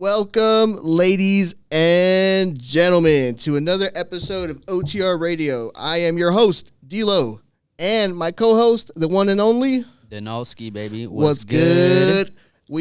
Welcome, ladies and gentlemen, to another episode of OTR Radio. I am your host, D-Lo, and my co-host, the one and only... Donalski, baby. What's good?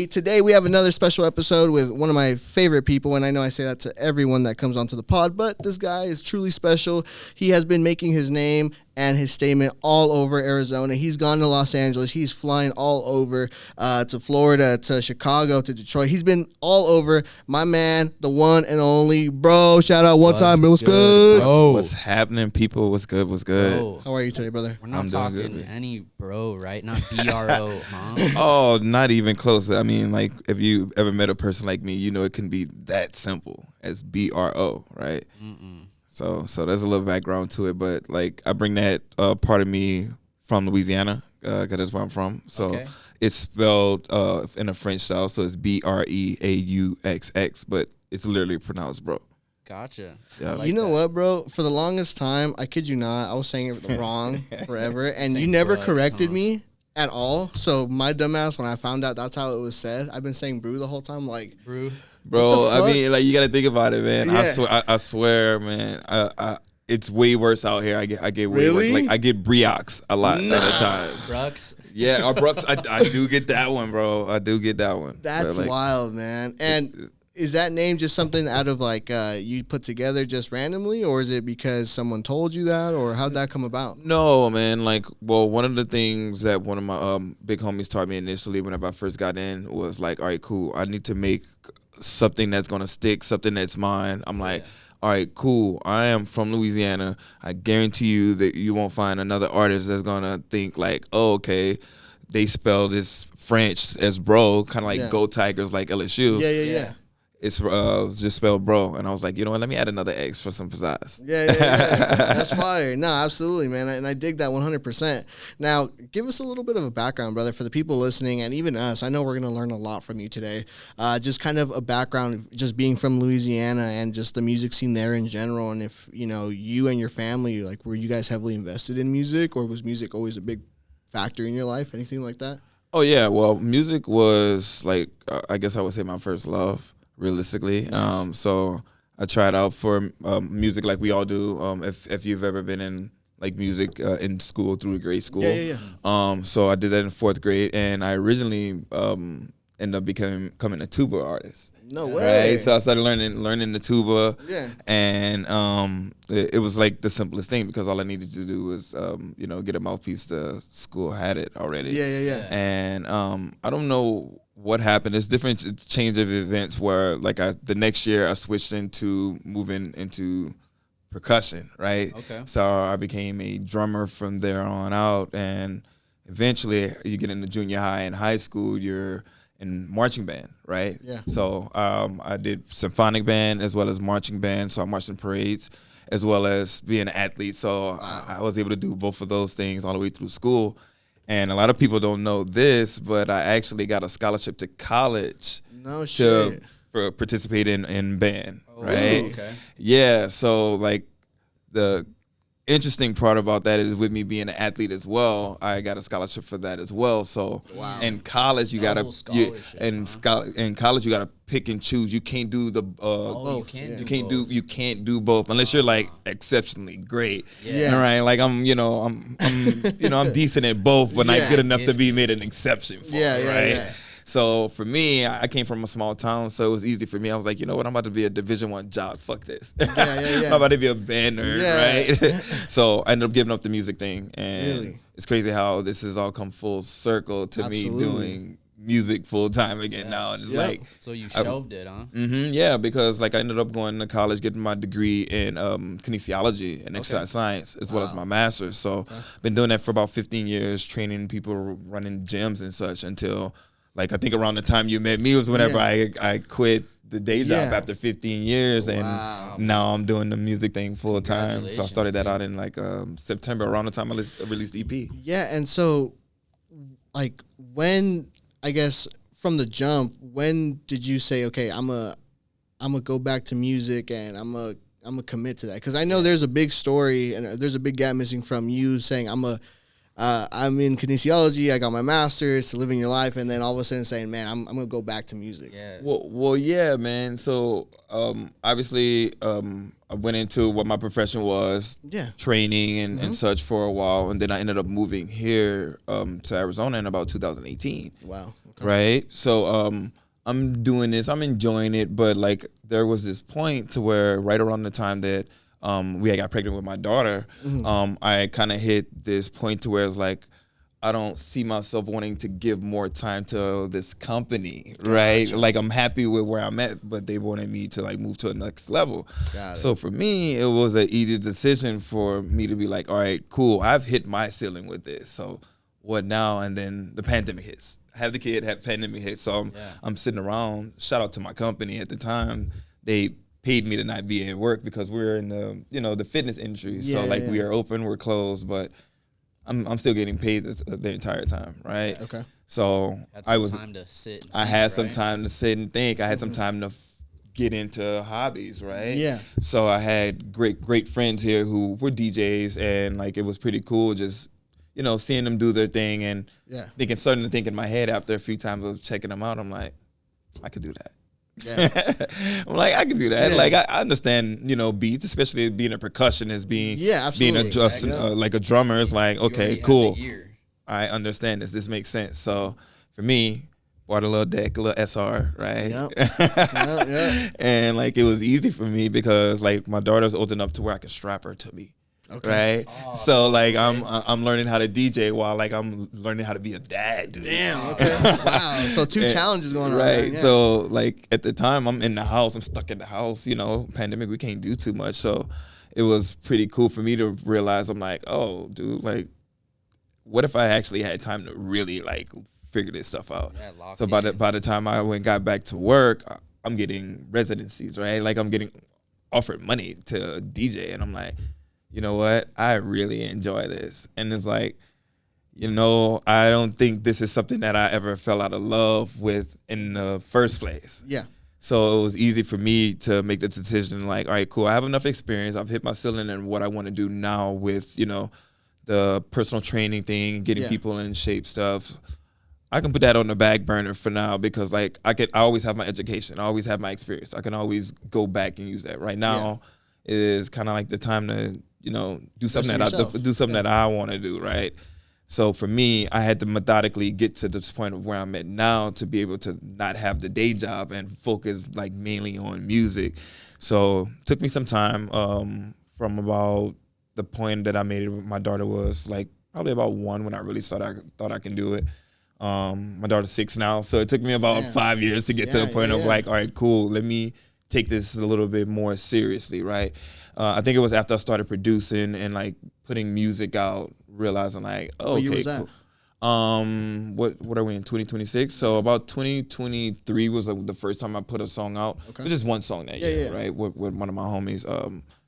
Today we have another special episode with one of my favorite people, and I know I say that to everyone that comes onto the pod, but this guy is truly special. He has been making his name and his statement all over Arizona. He's gone to Los Angeles. He's flying all over to Florida, to Chicago, to Detroit. He's been all over. My man, the one and only bro. Shout out one time. What's good? Bro. What's happening, people? What's good? What's good? Bro. How are you today, brother? We're not talking good, any bro, right? Not B-R-O, huh? Oh, not even close. I mean, like, if you ever met a person like me, you know it can be that simple as B-R-O, right? So there's a little background to it, but like I bring that part of me from Louisiana, because that's where I'm from. So it's spelled in a French style, so it's B-R-E-A-U-X-X, but it's literally pronounced bro. Gotcha. Yeah. Like you know what, bro? For the longest time, I kid you not, I was saying it wrong forever, and you never corrected me at all. So my dumbass, when I found out that's how it was said, I've been saying brew the whole time, like brew. Bro, I mean, like, you got to think about it, man. Yeah. I swear, man. It's way worse out here. I get way worse. Like, I get Breauxxx a lot at the time. Breauxxx? Yeah, or Breauxxx. I do get that one, bro. I do get that one. That's like, wild, man. And is that name just something out of, like, you put together just randomly, or is it because someone told you that, or how'd that come about? No, man. Like, well, one of the things that one of my big homies taught me initially whenever I first got in was like, all right, cool. I need to make something that's going to stick, something that's mine. I'm like, all right, cool. I am from Louisiana. I guarantee you that you won't find another artist that's going to think like, oh, okay, they spell this French as bro, kind of like Go Tigers like LSU. Yeah. It's just spelled bro. And I was like, you know what, let me add another X for some pizzazz. Yeah. That's fire. No, absolutely, man. And I dig that 100%. Now, give us a little bit of a background, brother, for the people listening and even us. I know we're going to learn a lot from you today. Just kind of a background of just being from Louisiana and just the music scene there in general. And if, you know, you and your family, like, were you guys heavily invested in music, or was music always a big factor in your life? Anything like that? Oh, yeah. Well, music was, like, I guess I would say my first love. Realistically, nice. So I tried out for music like we all do. If you've ever been in like music in school through grade school, so I did that in 4th grade, and I originally ended up becoming a tuba artist. No way! Right, so I started learning the tuba. Yeah, and it was like the simplest thing because all I needed to do was get a mouthpiece. The school had it already. Yeah. And I don't know what happened. There's different change of events where like the next year I switched into moving into percussion, right? Okay. So I became a drummer from there on out, and eventually you get into junior high and high school, you're in marching band, right? Yeah. So I did symphonic band as well as marching band, so I marched in parades as well as being an athlete. So I was able to do both of those things all the way through school. And a lot of people don't know this, but I actually got a scholarship to college to participate in band, right? Really? Okay. Yeah, so like the interesting part about that is with me being an athlete as well, I got a scholarship for that as well. So in college you gotta in college you gotta pick and choose. You can't do the you can't do both unless you're like exceptionally great. Yeah. All right. Like I'm decent at both, but not good enough to be made an exception for. Right. Yeah. So for me, I came from a small town, so it was easy for me. I was like, you know what, I'm about to be a Division I jock. Fuck this. I'm about to be a band nerd, right? So I ended up giving up the music thing, and it's crazy how this has all come full circle to me doing music full time again now. And it's like, so you shelved it, huh? Yeah, because like I ended up going to college, getting my degree in kinesiology and exercise science, as well as my master's. So been doing that for about 15 years, training people, running gyms and such until. Like, I think around the time you met me was whenever I quit the day job after 15 years. And now I'm doing the music thing full time. So I started that out in, like, September, around the time I released the EP. Yeah, and so, like, when, I guess, from the jump, when did you say, okay, I'm a go back to music and I'm a commit to that? Because I know there's a big story and there's a big gap missing from you saying I'm a I'm in kinesiology. I got my master's to living your life, and then all of a sudden saying, man, I'm gonna go back to music. Yeah. Well, yeah, man. So, obviously, I went into what my profession was, training and such for a while, and then I ended up moving here to Arizona in about 2018. Wow. Okay. Right. So, I'm doing this. I'm enjoying it, but like there was this point to where right around the time that we had got pregnant with my daughter, I kind of hit this point to where it's like, I don't see myself wanting to give more time to this company, right? Gotcha. Like I'm happy with where I'm at, but they wanted me to like move to a next level. Got it. So for me, it was an easy decision for me to be like, all right, cool. I've hit my ceiling with this. So what now? And then the pandemic hits. I have the kid, have pandemic hits. So I'm sitting around. Shout out to my company at the time. They paid me to not be at work because we're in the fitness industry. So we are open, we're closed, but I'm still getting paid the entire time, right? Okay. So time to sit. I had some time to sit and think. I had some time to get into hobbies, right? Yeah. So I had great friends here who were DJs, and like it was pretty cool just seeing them do their thing and starting to think in my head after a few times of checking them out. I'm like, I could do that. Yeah. I'm like, I can do that. Yeah. Like, I understand, beats, especially being a percussionist, being like a drummer. It's like, okay, cool. I understand this. This makes sense. So for me, bought a little deck, a little SR, right? Yep. And like, it was easy for me because like my daughter's old enough to where I can strap her to me. Okay. Right. Oh, so like I'm learning how to DJ while like I'm learning how to be a dad, dude. Damn. Okay. Wow. So two challenges going on. Right. Yeah. So like at the time I'm in the house, I'm stuck in the house, pandemic, we can't do too much. So it was pretty cool for me to realize I'm like, oh, dude, like what if I actually had time to really like figure this stuff out? Yeah, so by the time I got back to work, I'm getting residencies, right? Like I'm getting offered money to DJ, and I'm like, you know what? I really enjoy this. And it's like, I don't think this is something that I ever fell out of love with in the first place. Yeah. So it was easy for me to make the decision like, all right, cool. I have enough experience. I've hit my ceiling in what I want to do now with, the personal training thing, getting people in shape stuff. I can put that on the back burner for now because like I always have my education. I always have my experience. I can always go back and use that. Right now is kind of like the time to, do something that I want to do, right? So for me, I had to methodically get to this point of where I'm at now to be able to not have the day job and focus like mainly on music. So it took me some time from about the point that I made it with my daughter was like probably about 1 when I really thought I can do it. My daughter's 6 now, so it took me about 5 years to get to the point of like, all right, cool, let me take this a little bit more seriously, right? I think it was after I started producing and like putting music out, realizing like, oh, okay, was that? Cool. What are we in 2026? So about 2023 was the first time I put a song out. Okay. It was just one song that year, right? With one of my homies,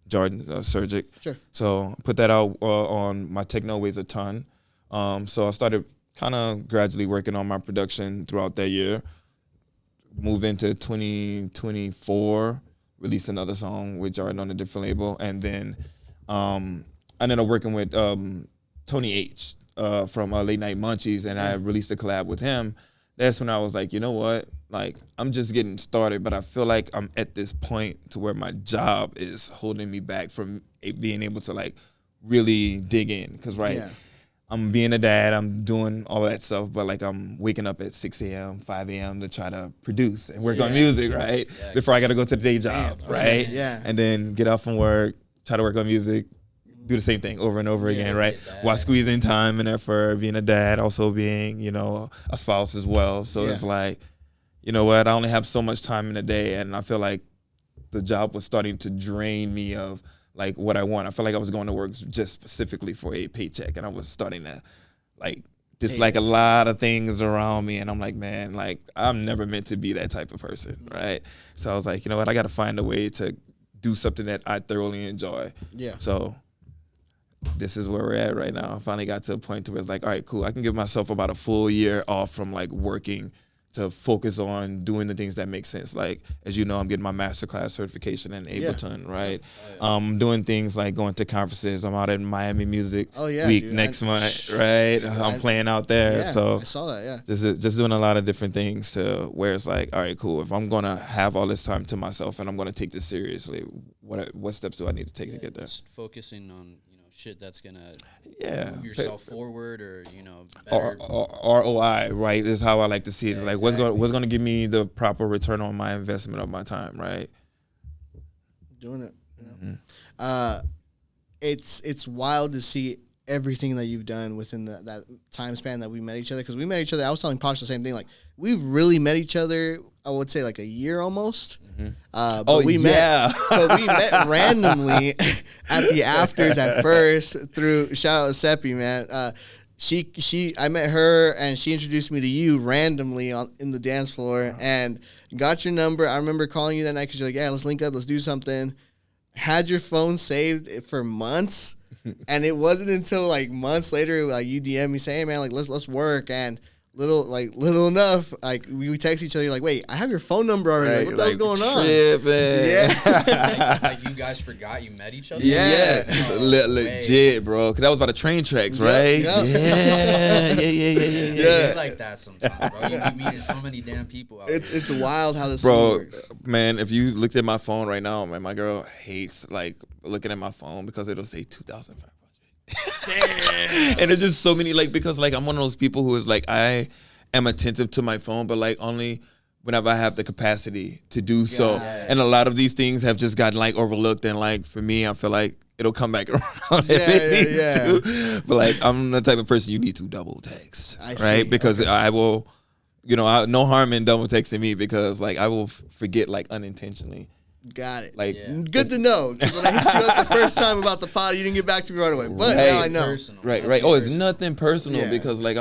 Jordan Surgic. Sure. So I put that out on My Techno Weighs a Ton. So I started kind of gradually working on my production throughout that year. Moved into 2024, released another song with Jordan on a different label, and then I ended up working with Tony H from Late Night Munchies, and I released a collab with him. That's when I was like, you know what? Like, I'm just getting started, but I feel like I'm at this point to where my job is holding me back from being able to like really dig in, because I'm being a dad, I'm doing all of that stuff, but like I'm waking up at 6 a.m., 5 a.m. to try to produce and work on music, right? Yeah. Before I got to go to the day job, right? Yeah. And then get off from work, try to work on music, do the same thing over and over again, right? While squeezing time and effort, being a dad, also being, a spouse as well. So it's like, you know what? I only have so much time in a day, and I feel like the job was starting to drain me of like what I want. I felt like I was going to work just specifically for a paycheck, and I was starting to like dislike a lot of things around me, and I'm like, man, like I'm never meant to be that type of person, right? So I was like, you know what, I got to find a way to do something that I thoroughly enjoy. Yeah. So this is where we're at right now. I finally got to a point where it's like, all right, cool, I can give myself about a full year off from like working to focus on doing the things that make sense. Like, as you know, I'm getting my masterclass certification in Ableton, right? I'm doing things like going to conferences. I'm out at Miami Music Week next month, right? I'm playing out there. Yeah, so I saw that, just doing a lot of different things to where it's like, all right, cool. If I'm going to have all this time to myself and I'm going to take this seriously, what steps do I need to take to get there? Just focusing on, shit that's gonna move yourself forward, or better. ROI, right, is how I like to see it. It's like what's going to give me the proper return on my investment of my time, right? Doing it. It's wild to see everything that you've done within that time span that we met each other, because we met each other. I was telling Posh the same thing. Like, we've really met each other, I would say, like a year almost. But we met randomly at the afters at first through, shout out to Seppi, man. I met her and she introduced me to you randomly in the dance floor and got your number. I remember calling you that night because you're like, yeah, let's link up, let's do something. Had your phone saved for months. And it wasn't until like months later, like, you DM me saying, hey, man, like, let's work. And little enough, like, we text each other, like, wait, I have your phone number already. Right, what the hell's going on? Yeah. like you guys forgot you met each other? Yeah. Legit, bro. Because that was by the train tracks, right? Yep. Yeah. It's like that sometimes, bro. You be meeting so many damn people out here. It's wild how this works. Man, if you looked at my phone right now, man, my girl hates, like, looking at my phone because it'll say 2,500. Damn. And there's just so many, like, because, like, I'm one of those people who is like, I am attentive to my phone, but, like, only whenever I have the capacity to do so. And a lot of these things have just gotten, like, overlooked, and, like, for me, I feel like it'll come back around if it needs to. But, like, I'm the type of person you need to double text, right? Because I will, no harm in double texting me, because, like, I will forget, like, unintentionally. Got it. Like, good to know. Because when I hit you up the first time about the pod, you didn't get back to me right away. But now I know. Right. Oh, it's nothing personal, because, like,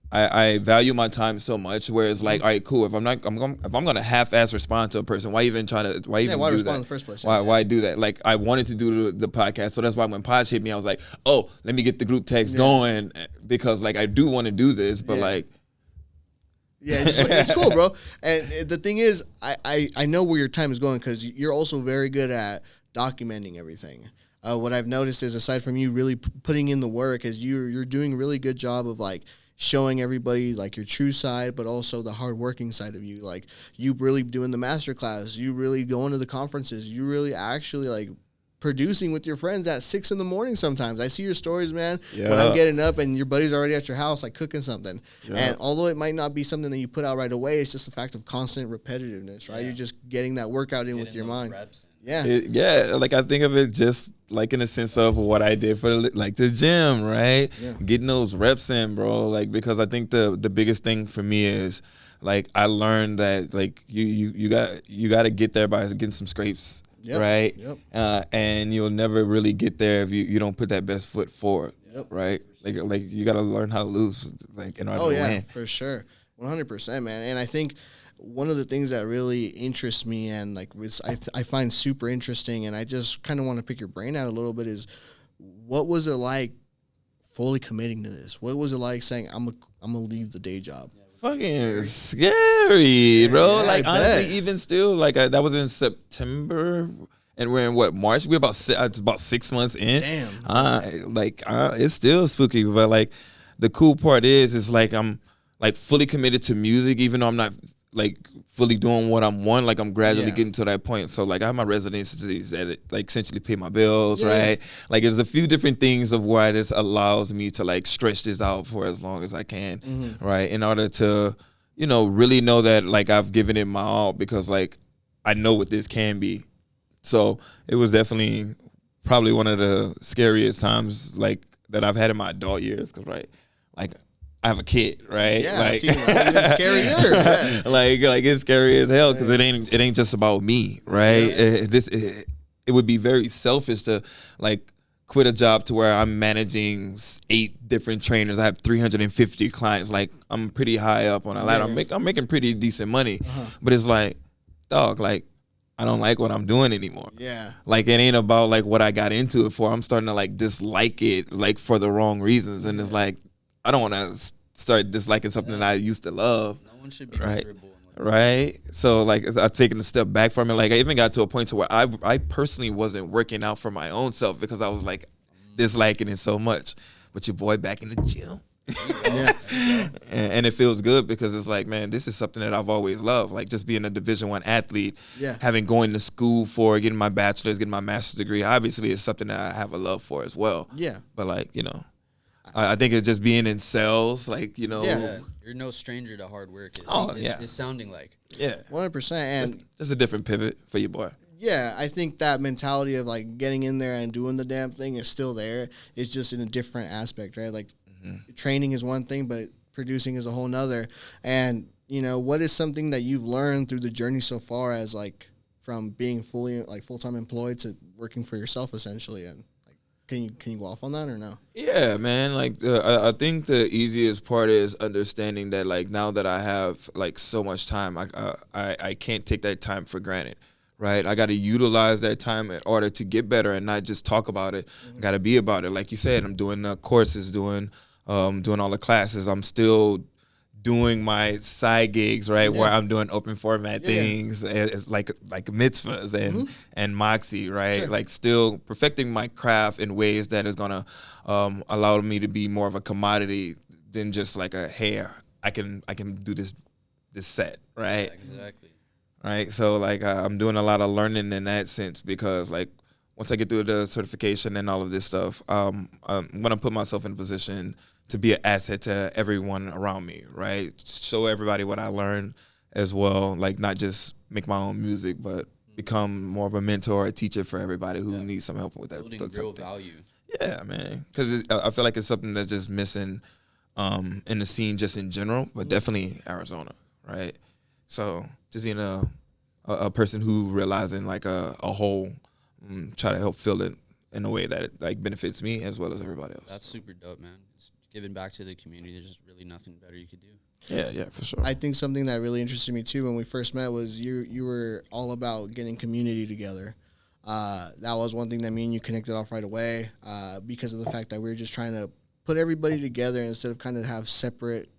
I value my time so much. Whereas, like, all right, cool. If I'm gonna half-ass respond to a person, why even do respond that? in the first place? Why do that? Like, I wanted to do the podcast, so that's why when Podge hit me, I was like, oh, let me get the group text going, because, like, I do want to do this, but like. Yeah, it's cool, bro. And the thing is, I know where your time is going, because you're also very good at documenting everything. What I've noticed is, aside from you really putting in the work, is you're doing a really good job of, like, showing everybody, like, your true side, but also the hardworking side of you. Like, you really doing the masterclass, you really going to the conferences, you really actually, like, producing with your friends at 6 a.m. sometimes. I see your stories, man, when I'm getting up and your buddy's already at your house, like, cooking something. And although it might not be something that you put out right away, it's just the fact of constant repetitiveness, right? You're just getting that workout in with your mind. Like, I think of it just like in the sense of what I did for the gym, right? Getting those reps in, bro. Like, because I think the biggest thing for me is, like, I learned that, like, you got to get there by getting some scrapes. Right? And you'll never really get there if you don't put that best foot forward, right? Like you got to learn how to lose, like, in order to win. For sure. 100%, man. And I think one of the things that really interests me, and, like, I find super interesting, and I just kind of want to pick your brain out a little bit, is what was it like fully committing to this? What was it like saying, I'm gonna leave the day job? Fucking scary, bro. Like, honestly, even still, like, that was in September, and we're in March? We're it's about 6 months in. Damn. It's still spooky, but, like, the cool part is like, I'm, like, fully committed to music, even though I'm not, like, fully doing what I'm wanting. Like, I'm gradually getting to that point. So, like, I have my residencies that, like, essentially pay my bills, right? Like, there's a few different things of why this allows me to, like, stretch this out for as long as I can, right? In order to, really know that, like, I've given it my all, because, like, I know what this can be. So it was definitely probably one of the scariest times, like, that I've had in my adult years, because, right, like, I have a kid, right? Yeah, like, it's even scarier. Like, it's scary as hell, because it ain't just about me, right? It would be very selfish to, like, quit a job to where I'm managing 8 different trainers. I have 350 clients. Like, I'm pretty high up on a ladder. I'm making pretty decent money, but it's like, dog, like, I don't like what I'm doing anymore. Like, it ain't about, like, what I got into it for. I'm starting to, like, dislike it, like, for the wrong reasons, and it's like, I don't want to start disliking something that I used to love. No one should be miserable. Right. So like I've taken a step back from it. Like I even got to a point to where I personally wasn't working out for my own self because I was like disliking it so much. But your boy back in the gym. Yeah. And it feels good because it's like, man, this is something that I've always loved. Like just being a Division I athlete, having going to school for, getting my bachelor's, getting my master's degree, obviously it's something that I have a love for as well. Yeah. But like, you know, I think it's just being in sales, like, you know. Yeah, you're no stranger to hard work. It's sounding like. Yeah. 100%. And just a different pivot for your boy. Yeah, I think that mentality of like getting in there and doing the damn thing is still there. It's just in a different aspect, right? Like training is one thing, but producing is a whole nother. And, you know, what is something that you've learned through the journey so far as like from being fully like full-time employed to working for yourself essentially? And Can you go off on that or no? Yeah, man. Like I think the easiest part is understanding that like now that I have like so much time, I can't take that time for granted, right? I got to utilize that time in order to get better and not just talk about it. I got to be about it. Like you said, I'm doing courses, doing all the classes. I'm still doing my side gigs, right, where I'm doing open format things like mitzvahs and Moxie, right? Sure. Like still perfecting my craft in ways that is gonna allow me to be more of a commodity than just like I can do this set, right? Yeah, exactly. Right. So like I'm doing a lot of learning in that sense because like once I get through the certification and all of this stuff, I'm gonna put myself in a position to be an asset to everyone around me, right? Show everybody what I learned as well, like not just make my own music, but become more of a mentor, a teacher for everybody who needs some help with that. Building real value. Yeah, man. Because I feel like it's something that's just missing in the scene just in general, but definitely Arizona, right? So just being a person who realizing like a whole, try to help fill it in a way that it like benefits me as well as everybody else. That's super dope, man. Giving back to the community, there's just really nothing better you could do. Yeah, for sure. I think something that really interested me too when we first met was you were all about getting community together. That was one thing that me and you connected off right away because of the fact that we were just trying to put everybody together instead of kind of have separate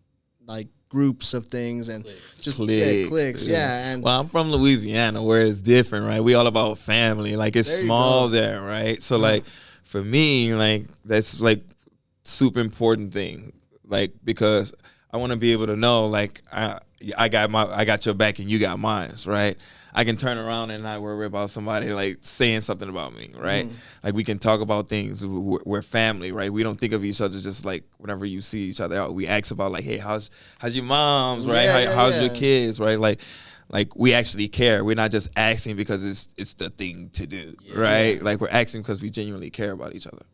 like groups of things and just cliques. Yeah. And well, I'm from Louisiana where it's different, right? We all about family. Like it's small there, right? So like for me, like that's like super important thing, like because I want to be able to know like I got your back and you got mine, right? I can turn around and not worry about somebody like saying something about me, right? Like we can talk about things. We're family, right? We don't think of each other just like whenever you see each other out. We ask about like, hey, how's your mom's, right? How's your kids, right? Like we actually care. We're not just asking because it's the thing to do, right? Like we're asking because we genuinely care about each other.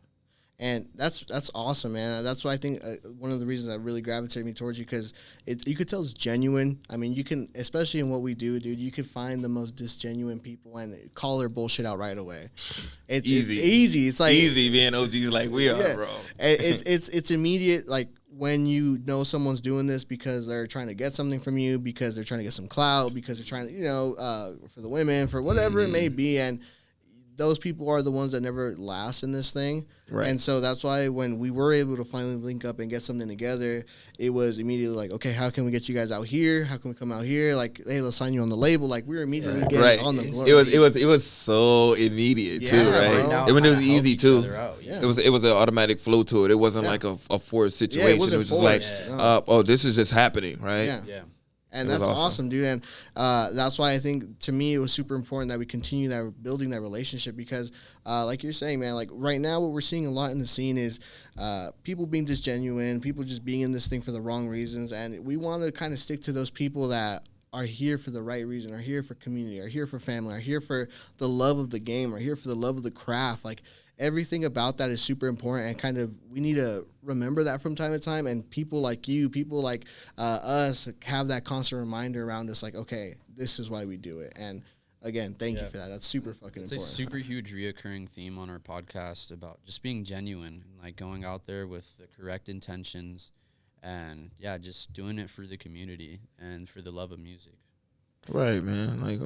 And that's awesome, man. That's why I think one of the reasons that really gravitated me towards you, because you could tell it's genuine. I mean, you can, especially in what we do, dude, you could find the most disgenuine people and call their bullshit out right away. It's easy. It's like easy being OGs like we are, bro. It's immediate. Like when you know someone's doing this because they're trying to get something from you, because they're trying to get some clout, because they're trying to, for the women, for whatever it may be, and those people are the ones that never last in this thing. Right. And so that's why when we were able to finally link up and get something together, it was immediately like, okay, how can we get you guys out here? How can we come out here? Like, hey, let's sign you on the label. Like, we were immediately getting on the board. It was so immediate too, right? It was easy too. It was an automatic flow to it. It wasn't like a forced situation. It was just like, this is just happening, right? Yeah. And that's awesome, dude. And that's why I think, to me, it was super important that we continue building that relationship because, like you're saying, man, like right now what we're seeing a lot in the scene is people being disgenuine, people just being in this thing for the wrong reasons. And we want to kind of stick to those people that are here for the right reason, are here for community, are here for family, are here for the love of the game, are here for the love of the craft. Like, everything about that is super important, and kind of we need to remember that from time to time. And people like you, people like us, have that constant reminder around us, like, okay, this is why we do it. And again, thank you for that. That's super fucking important. It's a super huge reoccurring theme on our podcast about just being genuine, and like going out there with the correct intentions, and just doing it for the community and for the love of music. Right, man. Like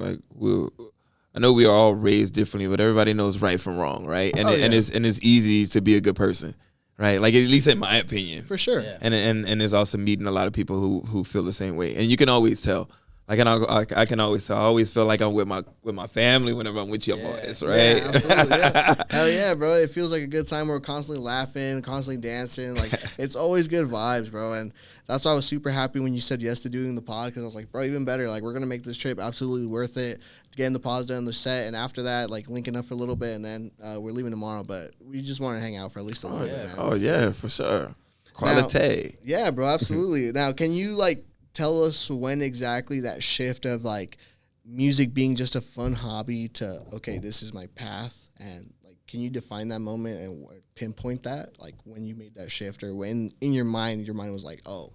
I know we are all raised differently, but everybody knows right from wrong, right? And it's easy to be a good person, right? Like at least in my opinion, For sure. Yeah. And it's also meeting a lot of people who feel the same way, and you can always tell. Like, and I can always tell. I always feel like I'm with my family whenever I'm with your boys, right? Yeah, absolutely. Yeah. Hell yeah, bro. It feels like a good time. We're constantly laughing, constantly dancing. Like, it's always good vibes, bro. And that's why I was super happy when you said yes to doing the pod, because I was like, bro, even better. Like, we're going to make this trip absolutely worth it. Getting the pods done, the set, and after that, like, linking up for a little bit, and then we're leaving tomorrow. But we just want to hang out for at least a little bit, man. Oh, yeah, for sure. Quality. Now, yeah, bro, absolutely. Now, can you, like, tell us when exactly that shift of, like, music being just a fun hobby to, okay, this is my path, and, like, can you define that moment and pinpoint that, like, when you made that shift, or when in your mind was like, oh,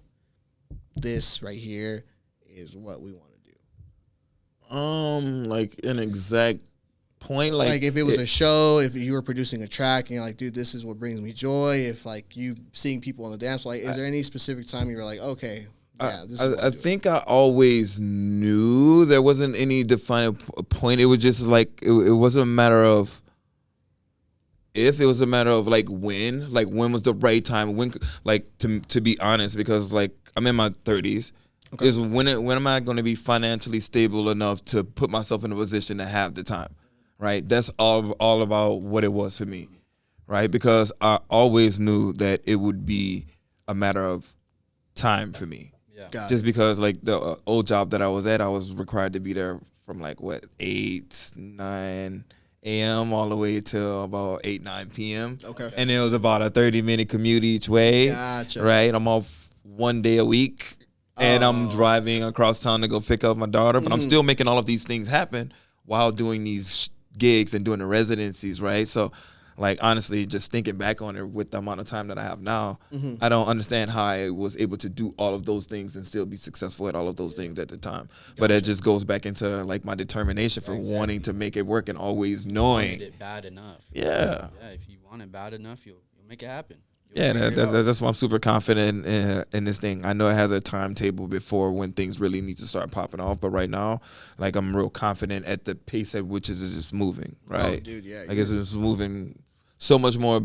this right here is what we want to do? Like an exact point, like if it was a show, if you were producing a track and you're like, dude, this is what brings me joy, if, like, you seeing people on the dance floor, like, is there any specific time you were like, okay, yeah, this is what I think I always knew there wasn't any defining point. It was just like it wasn't a matter of if, it was a matter of like when was the right time, when, like, to be honest, because, like, I'm in my 30s. Okay. Is when am I going to be financially stable enough to put myself in a position to have the time, right? That's all about what it was for me, right? Because I always knew that it would be a matter of time for me. Yeah. Just because, like, the old job that I was at, I was required to be there from, like, 8, 9 a.m. all the way till about 8, 9 p.m. Okay. And it was about a 30-minute commute each way. Gotcha. Right? I'm off one day a week, and I'm driving across town to go pick up my daughter, but I'm still making all of these things happen while doing these gigs and doing the residencies, right? So, like, honestly, just thinking back on it with the amount of time that I have now, I don't understand how I was able to do all of those things and still be successful at all of those things at the time. Gotcha. But it just goes back into, like, my determination for wanting to make it work and always knowing. You wanted it bad enough. Yeah. Yeah, if you want it bad enough, you'll make it happen. That's why I'm super confident in this thing. I know it has a timetable before when things really need to start popping off, but right now, like, I'm real confident at the pace at which it's just moving, right? Oh, dude, yeah. Like, it's just moving so much more,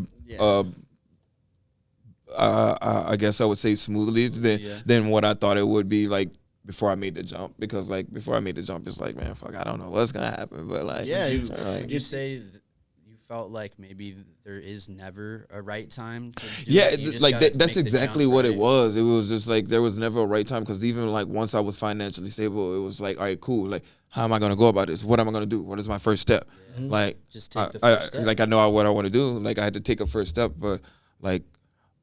I guess I would say smoothly than what I thought it would be, like, before I made the jump. Because, like, before I made the jump, it's like, man, fuck, I don't know what's going to happen. But, like, you say that you felt like maybe there is never a right time to do it? Like, that's exactly what it was. It was just, like, there was never a right time, because even, like, once I was financially stable, it was like, all right, cool. Like, how am I going to go about this? What am I going to do? What is my first step? Yeah. Like, just take the first step. Like, I know what I want to do. Like, I had to take a first step, but, like,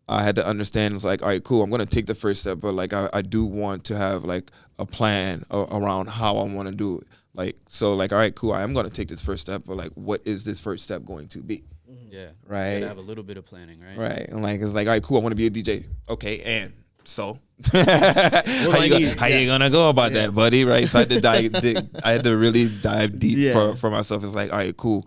I had to understand, it's like, all right, cool, I'm going to take the first step, but, like, I do want to have, like, a plan around how I want to do it. Like, so, like, all right, cool, I am going to take this first step, but, like, what is this first step going to be? Yeah. Right? You gotta have a little bit of planning, right? Right. And, like, it's like, all right, cool, I want to be a DJ. Okay, and so how you gonna go about that, buddy? Right. So I had to really dive deep for myself. It's like, all right, cool.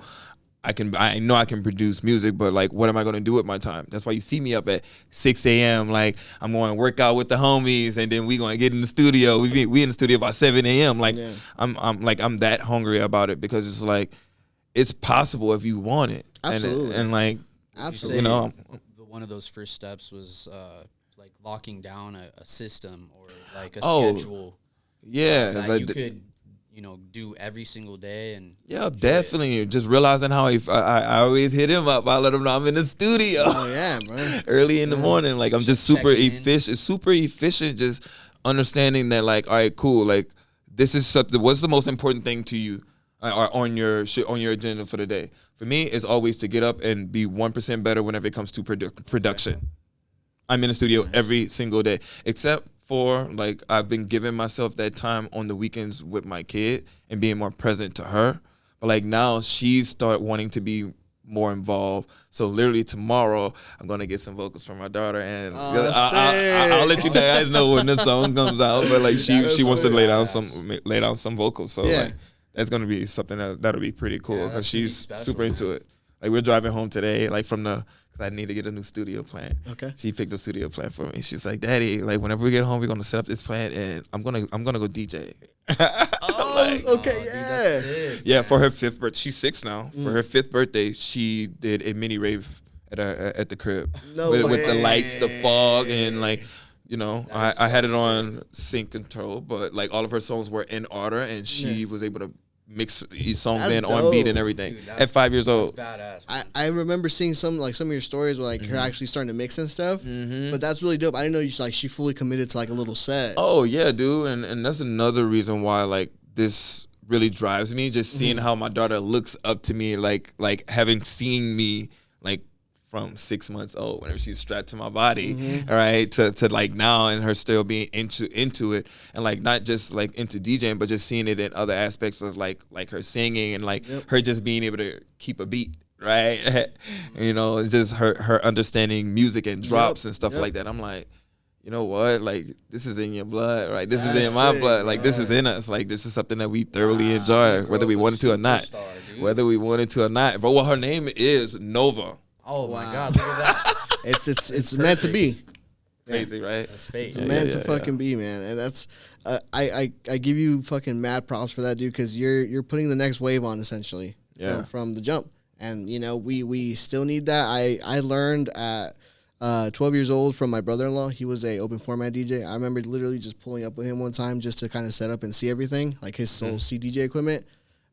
I know I can produce music, but, like, what am I gonna do with my time? That's why you see me up at 6 a.m. Like, I'm going to work out with the homies, and then we gonna get in the studio. We in the studio about 7 a.m. Like, I'm that hungry about it, because it's like, it's possible if you want it. Absolutely. And like, absolutely. You know, one of those first steps was like locking down a system or like a schedule. Yeah, that like you could, do every single day. And definitely. Just realizing how I always hit him up. I let him know I'm in the studio. Oh yeah, bro. Early in the morning, like, I'm just super efficient. Just understanding that, like, all right, cool. Like, this is something. What's the most important thing to you, on your agenda for the day? For me, it's always to get up and be 1% better whenever it comes to production. I'm in the studio every single day, except for, like, I've been giving myself that time on the weekends with my kid and being more present to her. But, like, now she's start wanting to be more involved. So literally tomorrow, I'm gonna get some vocals from my daughter, and I'll let you guys know when the song comes out. But, like, she wants to lay down some vocals. So like, that's gonna be something that'll be pretty cool, because she's super into it. Like, we're driving home today, like, because I need to get a new studio plan. Okay. She picked a studio plan for me. She's like, Daddy, like, whenever we get home, we're gonna set up this plan, and I'm gonna go DJ. Okay, yeah. Dude, yeah, for her 5th birthday, she's 6 now. For her 5th birthday, she did a mini rave at the crib. No with the way. lights, the fog, and like, you know, That is I had so it on sync control, but like all of her songs were in order, and she was able to mix each song That's in on beat and dope. everything. Dude, at 5 years old. That's badass. I remember seeing some of your stories where like her actually starting to mix and stuff. But that's really dope. I didn't know she fully committed to like a little set. Oh yeah, dude, and that's another reason why like this really drives me. Just seeing how my daughter looks up to me, like having seen me like from 6 months old, whenever she's strapped to my body, all right, to like now, and her still being into it, and like not just like into DJing, but just seeing it in other aspects of like her singing, and like her just being able to keep a beat, right? And, you know, just her understanding music and drops and stuff like that. I'm like, you know what? Like, this is in your blood, right? This is in my blood. Like, this is in us. Like, this is something that we thoroughly enjoy, whether we wanted to or not. Whether we wanted to or not. But her name is Nova. Oh my God! Look at that. It's meant to be. Crazy, right? That's fate. It's meant to fucking be, man. And that's I give you fucking mad props for that, dude, because you're putting the next wave on essentially. From the jump. And you know, we still need that. I learned at 12 years old from my brother-in-law. He was a open format DJ. I remember literally just pulling up with him one time just to kind of set up and see everything, like his whole CDJ equipment.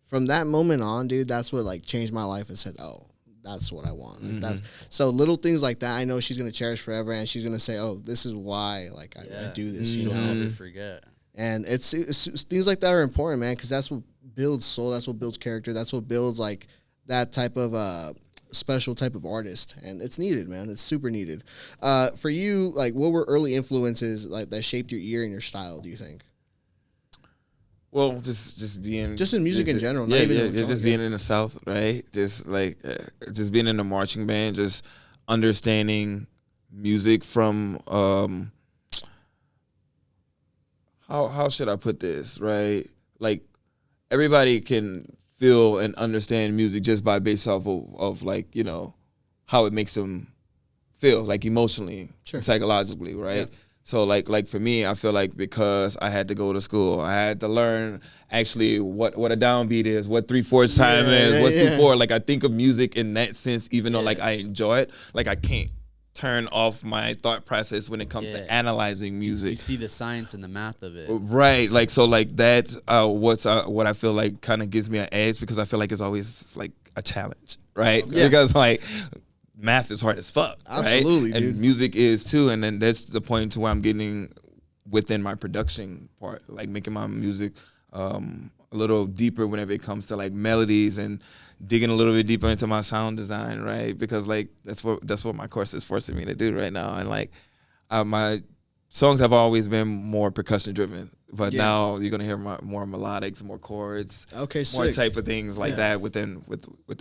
From that moment on, dude, that's what like changed my life and said, oh, that's what I want. Like, that's so little things like that. I know she's gonna cherish forever, and she's gonna say, "Oh, this is why like I do this." You She'll know, never forget. and it's things like that are important, man, because that's what builds soul. That's what builds character. That's what builds like that type of special type of artist, and it's needed, man. It's super needed. For you, like, what were early influences like that shaped your ear and your style? Do you think? Well, just being in music in general, not yeah, even yeah, in just being in the South, right? Just like just being in a marching band, just understanding music from how should I put this, right? Like everybody can feel and understand music just by based off of like, you know, how it makes them feel, like emotionally, psychologically, right? Yeah. So like for me, I feel like because I had to go to school, I had to learn actually what a downbeat is, what 3/4 time is, what's 2/4. Like I think of music in that sense, even though like I enjoy it, like I can't turn off my thought process when it comes to analyzing music. You see the science and the math of it, right? Like so, like that. What I feel like kind of gives me an edge, because I feel like it's always like a challenge, right? Because like math is hard as fuck, absolutely, right? dude. And music is too, and then that's the point to where I'm getting within my production part, like making my music a little deeper whenever it comes to like melodies and digging a little bit deeper into my sound design, right? Because like that's what my course is forcing me to do right now, and like my songs have always been more percussion driven, but now you're gonna hear more melodics, more chords, more type of things like that within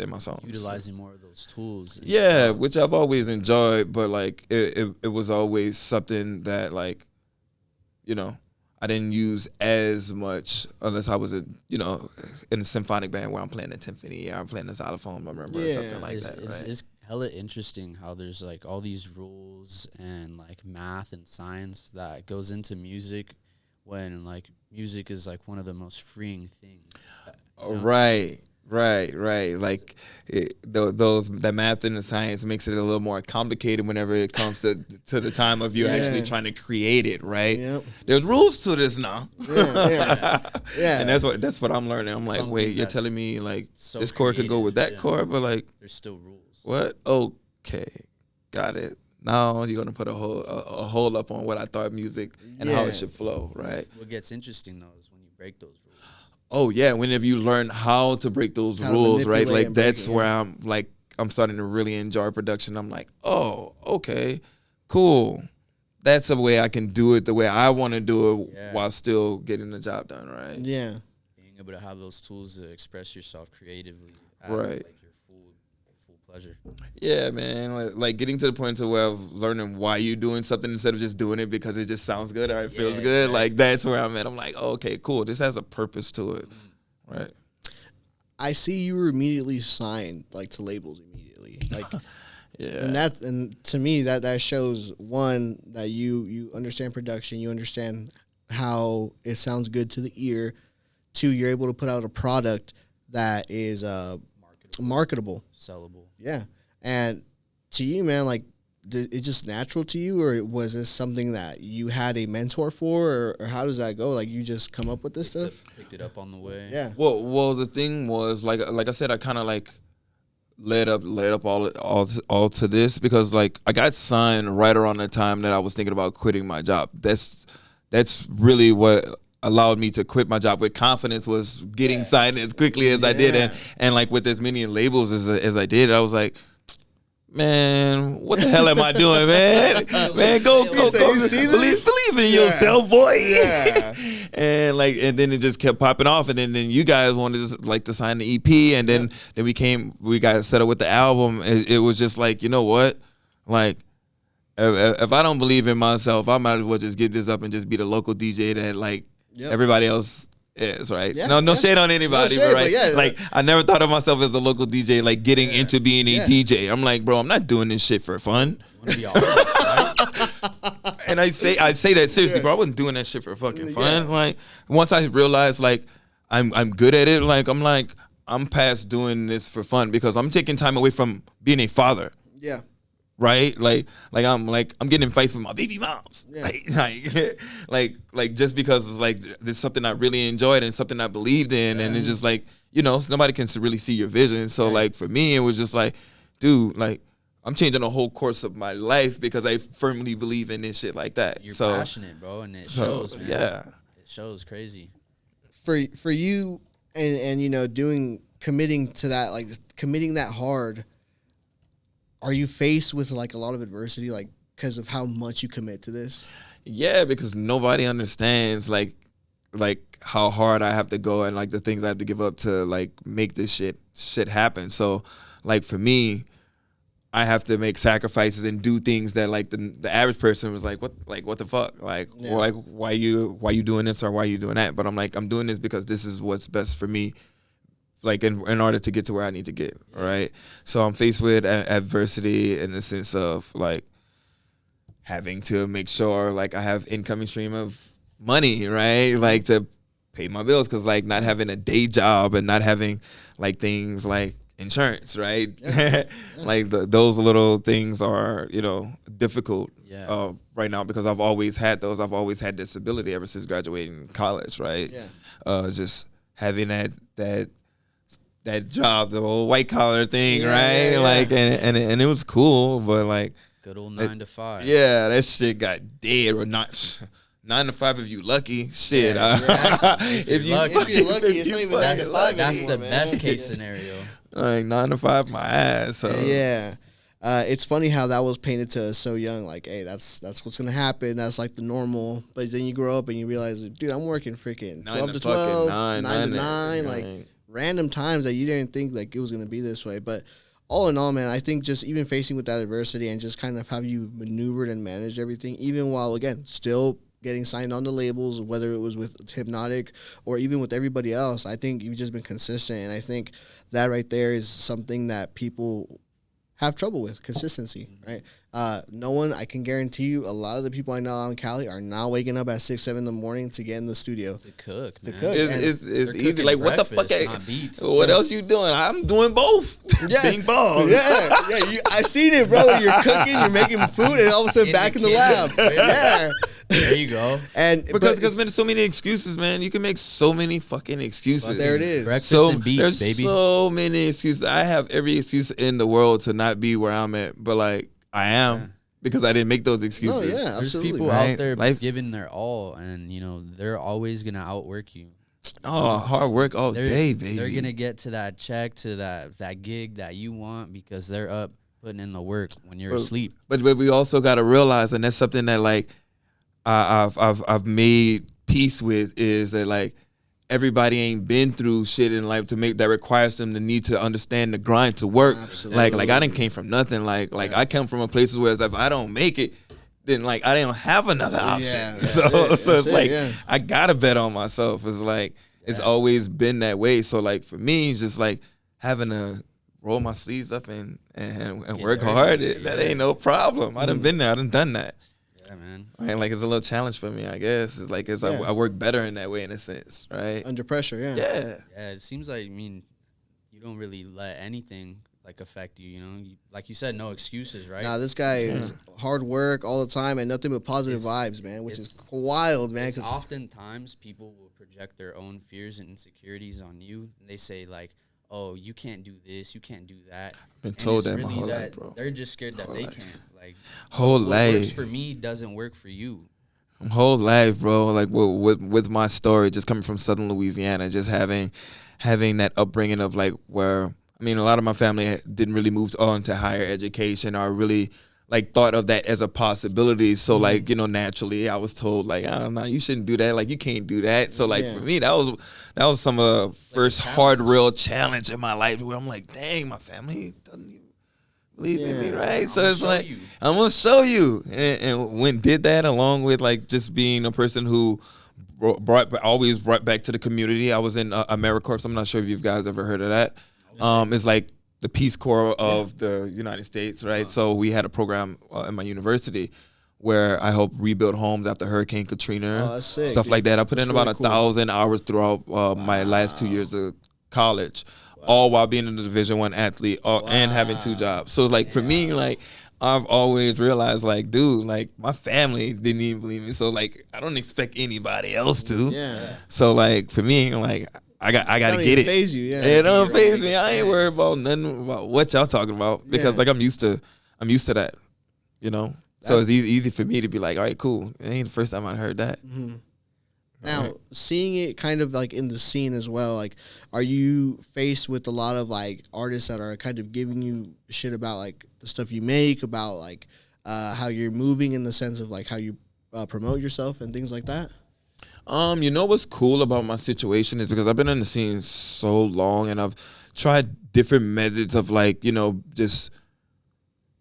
my songs. Utilizing more of those tools. Yeah, which I've always enjoyed, but like it was always something that like, you know, I didn't use as much unless I was in a symphonic band where I'm playing the timpani or I'm playing the xylophone, I remember, or something like that. It's hella interesting how there's like all these rules and like math and science that goes into music, when like music is like one of the most freeing things. Right. Like the math and the science makes it a little more complicated whenever it comes to the time of you actually trying to create it, right? Yep. There's rules to this now. Yeah. And that's what I'm learning. I'm like, wait, you're telling me like so this chord could go with that chord, but like there's still rules. What? Okay, got it. Now you're gonna put a hold up on what I thought music and how it should flow, right? What gets interesting though is when you break those rules. Oh yeah, whenever you learn how to break those rules, right? Like that's where I'm starting to really enjoy production. I'm like, oh, okay, cool. That's a way I can do it the way I want to do it while still getting the job done, right? Yeah. Being able to have those tools to express yourself creatively, right? Like your full pleasure. Yeah, man. Like getting to the point to where of learning why you're doing something instead of just doing it because it just sounds good or it feels good. Exactly. Like that's where I'm at. I'm like, oh, okay, cool. This has a purpose to it, right? I see you were immediately signed like to labels immediately, like. Yeah, and to me that shows one that you understand production, you understand how it sounds good to the ear. Two, you're able to put out a product that is marketable, sellable. Yeah, and to you, man, like, it just natural to you, or was this something that you had a mentor for, or how does that go? Like, you just come up with this stuff? Picked it up on the way. Yeah. Well, the thing was, like I said, I kind of like led up all to this because like I got signed right around the time that I was thinking about quitting my job. That's really what allowed me to quit my job with confidence, was getting signed as quickly as I did, and like with as many labels as I did. I was like, man, what the hell am I doing, man? Man, go, believe in yourself, boy. Yeah. and then it just kept popping off, and then you guys wanted to like to sign the EP, and then we got set up with the album. It was just like, you know what, like, if I don't believe in myself, I might as well just get this up and just be the local DJ that like everybody else is, right? Yeah, no shade on anybody, but right? But like, I never thought of myself as a local DJ, like getting into being a DJ. I'm like, bro, I'm not doing this shit for fun. And I say that seriously, bro. I wasn't doing that shit for fucking fun. Like, once I realized like I'm good at it, like I'm past doing this for fun because I'm taking time away from being a father. Yeah. Right, like I'm getting in fights with my baby moms, like just because it's like there's something I really enjoyed and something I believed in, and it's just like, you know, nobody can really see your vision. So like for me, it was just like, dude, like I'm changing the whole course of my life because I firmly believe in this shit like that. You're passionate, bro, and it shows, man. Yeah, it shows crazy. For you, and you know, committing to that, like committing that hard. Are you faced with like a lot of adversity, like because of how much you commit to this? Yeah, because nobody understands like how hard I have to go and like the things I have to give up to like make this shit happen. So like for me, I have to make sacrifices and do things that like the average person was like, what the fuck? Like, like why you doing this or why you doing that? But I'm like, I'm doing this because this is what's best for me. Like in order to get to where I need to get, right? So I'm faced with adversity in the sense of like having to make sure like I have incoming stream of money, right? Like to pay my bills, because like not having a day job and not having like things like insurance, right? Like those little things are, you know, difficult right now because I've always had those. I've always had disability ever since graduating college, right? Just having that job, the old white collar thing, right? Like, and it was cool, but like good old 9 to 5. Yeah, that shit got dead or not. 9 to 5 if you lucky, shit. If you're lucky, it's not even 9 to 5. That's the best case scenario. Like 9 to 5, my ass. So. Yeah. It's funny how that was painted to us so young. Like, hey, that's what's gonna happen. That's like the normal. But then you grow up and you realize, dude, I'm working freaking 12 to 12, 9 to 9, like random times that you didn't think like it was gonna be this way. But all in all, man, I think just even facing with that adversity and just kind of how you maneuvered and managed everything, even while again still getting signed on the labels, whether it was with Hypnotic or even with everybody else, I think you've just been consistent, and I think that right there is something that people have trouble with, consistency, right? No one, I can guarantee you, a lot of the people I know out in Cali are now waking up at 6, 7 in the morning to get in the studio. To cook, man. It's easy. Like, what the fuck? What else you doing? I'm doing both. Yeah. Bing bong. Yeah. I've seen it, bro. You're cooking, you're making food, and all of a sudden back in the lab. Yeah. There you go. And because there's so many excuses, man. You can make so many fucking excuses. But there it is. Breakfast and beats, there's baby. So many excuses. I have every excuse in the world to not be where I'm at, but like I am because I didn't make those excuses. No, yeah, absolutely. There's people out there giving their all, and you know they're always gonna outwork you. Oh, hard work all day, baby. They're gonna get to that check, to that gig that you want because they're up putting in the work when you're asleep. But we also gotta realize, and that's something that like I've made peace with, is that like everybody ain't been through shit in life to make that requires them to need to understand the grind to work. Absolutely. Like I didn't came from nothing. Like I come from a place where if I don't make it, then like I don't have another option. Yeah, so it's like I gotta bet on myself. It's like it's always been that way. So like for me, it's just like having to roll my sleeves up and work hard. That ain't no problem. I done been there. I done done that. Yeah, man. Right, like it's a little challenge for me, I guess. It's like I work better in that way, in a sense, right? Under pressure, Yeah. Yeah, it seems like, I mean, you don't really let anything like affect you. You know, like you said, no excuses, right? Nah, this guy is hard work all the time and nothing but positive vibes, man, which is wild, man. Because oftentimes people will project their own fears and insecurities on you. And they say like, "Oh, you can't do this, you can't do that." I've been told that my whole life, bro. They're just scared that they can't. Like, whole life. What works for me doesn't work for you. Whole life, bro. Like with my story, just coming from Southern Louisiana, just having that upbringing of like where, I mean, a lot of my family didn't really move on to higher education or really like thought of that as a possibility. So like, you know, naturally I was told like, oh no, you shouldn't do that. Like you can't do that. So like for me, that was some of the first hard real challenge in my life where I'm like, dang, my family doesn't even believe in me, right? So it's like, I'm gonna show you. And when did that along with like just being a person who always brought back to the community. I was in AmeriCorps. I'm not sure if you guys ever heard of that. It's like the Peace Corps of the United States, right? So we had a program in my university where I helped rebuild homes after Hurricane Katrina, stuff like that. I put in about 1,000 hours throughout my last 2 years of college, all while being a Division I athlete and having 2 jobs. So like for me, like I've always realized like, dude, like my family didn't even believe me. So like I don't expect anybody else to. Yeah. So like for me, like I gotta get it. Phase you, yeah. It don't phase me. I ain't worried about nothing about what y'all talking about because like I'm used to that, you know. So it's easy for me to be like, all right, cool. It ain't the first time I heard that. Mm-hmm. Now, seeing it kind of like in the scene as well, like, are you faced with a lot of like artists that are kind of giving you shit about like the stuff you make, about like how you're moving in the sense of like how you promote yourself and things like that? You know what's cool about my situation is because I've been in the scene so long and I've tried different methods of like, you know, just,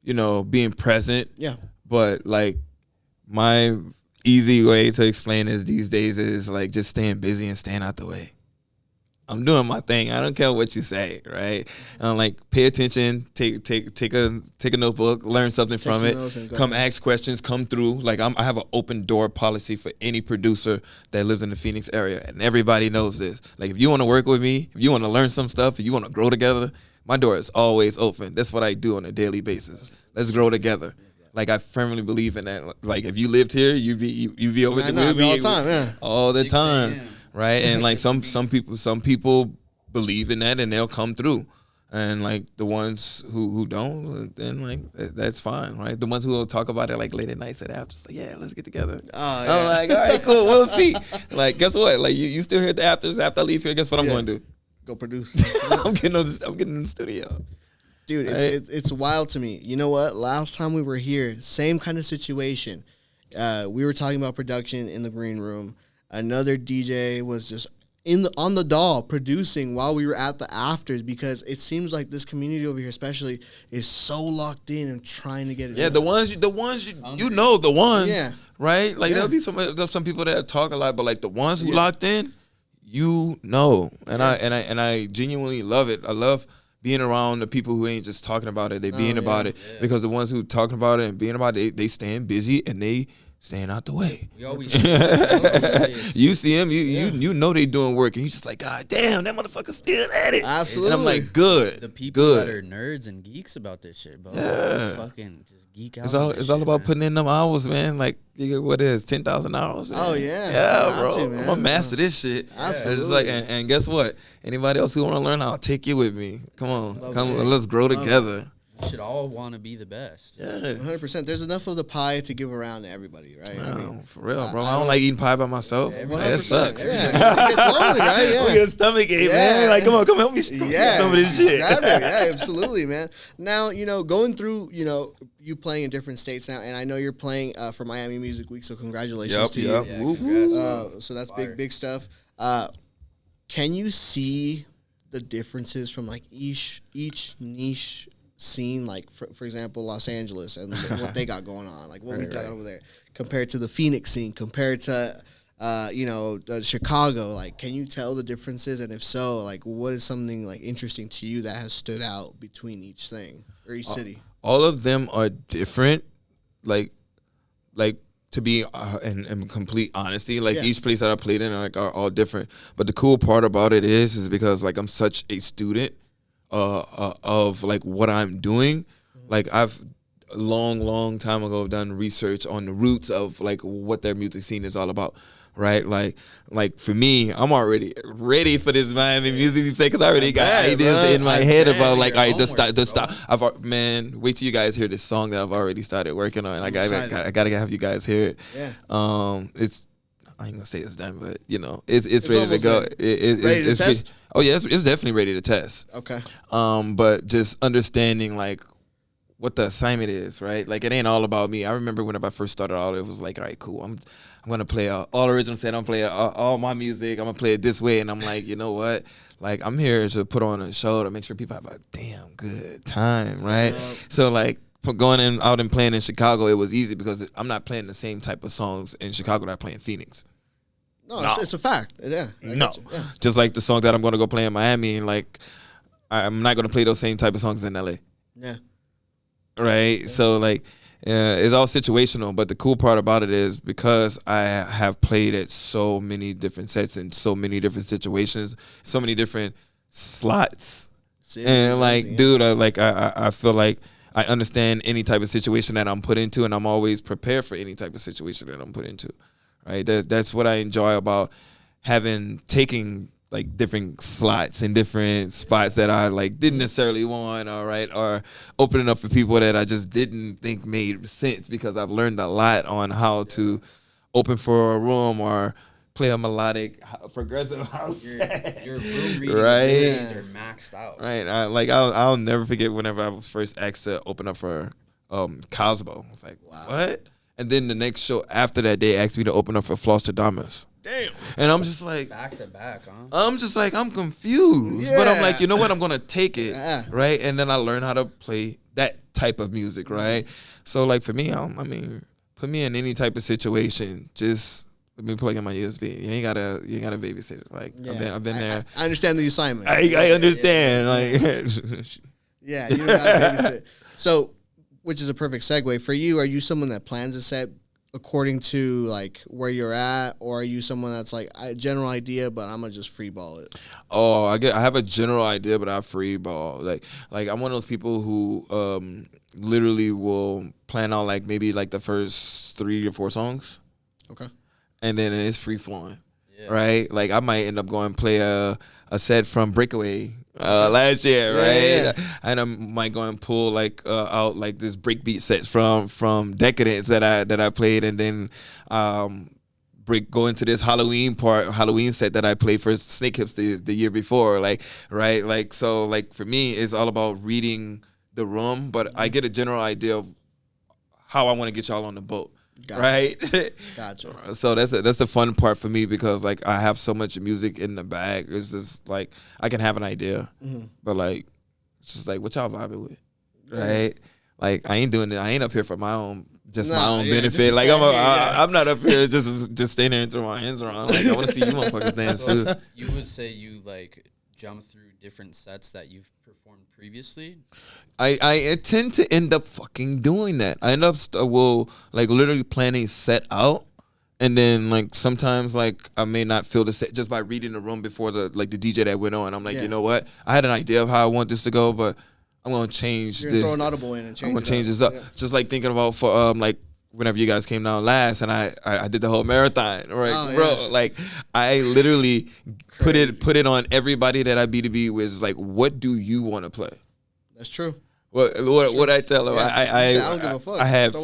you know, being present. Yeah. But like my easy way to explain this these days is like just staying busy and staying out the way. I'm doing my thing. I don't care what you say, right? Like pay attention, take a notebook, learn something from it, come ask questions, come through. Like I have an open door policy for any producer that lives in the Phoenix area, and everybody knows this. Like if you want to work with me, if you want to learn some stuff, if you want to grow together, my door is always open. That's what I do on a daily basis. Let's grow together. Like I firmly believe in that. Like if you lived here, you'd be over there all the time, all the time. Right, and like some people believe in that and they'll come through, and like the ones who don't, then like that's fine, right? The ones who will talk about it like late at night, at after, like yeah, let's get together. I'm like, all right, cool, we'll see. Like, guess what? Like you still hear the afters after I leave here. Guess what I'm going to do? Go produce. I'm getting in the studio. Dude, it's wild to me. You know what? Last time we were here, same kind of situation. We were talking about production in the green room. Another DJ was just on the doll producing while we were at the afters because it seems like this community over here especially is so locked in and trying to get it done. The ones you know the ones, right? Like there'll be some people that talk a lot, but like the ones who locked in, you know. And I genuinely love it. I love being around the people who ain't just talking about it, they being about it. Because the ones who talking about it and being about it, they staying busy and they staying out the way. We always you see him, you know they doing work, and you just like, God damn, that motherfucker's still at it. Absolutely. And I'm like, good. The people that are nerds and geeks about this shit, bro. Fucking just geek out. It's all about putting in them hours, man. Like, what is 10,000 hours? Man? Oh yeah, bro. I'm gonna master this shit. Absolutely. It's like, and guess what? Anybody else who want to learn, I'll take you with me. Come on, let's grow together. We should all want to be be the best. Yeah, 100%. There's enough of the pie to give around to everybody, right? I mean, for real, bro. I don't like eating pie by myself. That sucks. Yeah. It's lonely, right? Yeah. We get a stomach ache, man. Like, come help me some of this shit. Yeah, absolutely, man. Now, going through, you playing in different states now, and I know you're playing for Miami Music Week, so congratulations to you. Yeah, so that's big stuff. Can you see the differences from like each niche scene, like for example Los Angeles and what they got going on, like what we got over there compared to the Phoenix scene, compared to Chicago? Like, can you tell the differences, and if so, like what is something like interesting to you that has stood out between each thing or each city? All of them are different, like to be in complete honesty, like each place that I played in are all different. But the cool part about it is because like I'm such a student of like what I'm doing. Like I've long time ago done research on the roots of like what their music scene is all about. Right, like for me, I'm already ready for this Miami music scene because I already got ideas in my head about like, all right, the stop. Man, wait till you guys hear this song that I've already started working on. I gotta have you guys hear it. Yeah. It's I ain't gonna say it's done, but you know, it's ready to go. Ready to test? Oh yeah, it's definitely ready to test. Okay. But just understanding like what the assignment is, right? Like it ain't all about me. I remember whenever I first started out, it was like, all right, cool. I'm gonna play all original set. I'm gonna play all my music. I'm gonna play it this way, and I'm like, you know what? Like I'm here to put on a show to make sure people have a damn good time, right? So like going out and playing in Chicago, it was easy because I'm not playing the same type of songs in Chicago that I play in Phoenix. No. It's a fact. Yeah. No. Just like the songs that I'm gonna go play in Miami, and like I'm not gonna play those same type of songs in LA. Yeah. Right. Yeah. So like. It's all situational, but the cool part about it is because I have played at so many different sets in so many different situations, so many different slots, and like, dude, I feel like I understand any type of situation that I'm put into, and I'm always prepared for any type of situation that I'm put into. Right? That's what I enjoy about taking like different slots and different spots that I like didn't necessarily want, all right, or opening up for people that I just didn't think made sense because I've learned a lot on how to open for a room or play a melodic progressive house. Your room reading right? abilities are maxed out. Right. I'll never forget whenever I was first asked to open up for Cosmo. I was like, wow. What? And then the next show after that, they asked me to open up for Flosstradamus. Damn. And I'm just like back to back, huh? I'm just like I'm confused, but I'm like, you know what? I'm gonna take it, right? And then I learn how to play that type of music, right? So like for me, I mean, put me in any type of situation. Just let me plug in my USB. You ain't gotta babysit it. Like I've been there. I understand the assignment. I understand. Like yeah, you don't gotta babysit. So, which is a perfect segue for you. Are you someone that plans a set according to like where you're at, or are you someone that's like a general idea, but I'm gonna just free ball it? Oh, I have a general idea, but I free ball. Like I'm one of those people who literally will plan out like maybe like the first 3 or 4 songs. Okay. And then it's free flowing. Yeah. Right? Like I might end up going play a set from Breauxxx last year, right? Yeah. And I might go and pull like out like this breakbeat set from Decadence that I played, and then go into this Halloween set that I played for Snake Hips the year before, like right, like so like for me it's all about reading the room, but I get a general idea of how I want to get y'all on the boat. Gotcha. Right? Gotcha. So that's the fun part for me because like I have so much music in the bag. It's just like I can have an idea, but like it's just like what y'all vibing with, right? Like I ain't doing it. I ain't up here for my own benefit. Like I'm not up here just standing there and throwing my hands around. Like I want to see you motherfuckers dance too. You would say you like jump through different sets that you've performed previously? I tend to end up fucking doing that. I end up will like literally plan a set out, and then like sometimes like I may not feel the set just by reading the room before the DJ that went on. I'm like, you know what? I had an idea of how I want this to go, but I'm gonna change this. Throw an audible in and change. I'm gonna change this up. Yeah. Just like thinking about for like whenever you guys came down last, and I did the whole marathon, right, bro? Like I literally put it on everybody that I B2B with. Like, what do you want to play? That's true. What I tell them, I don't give a fuck. I have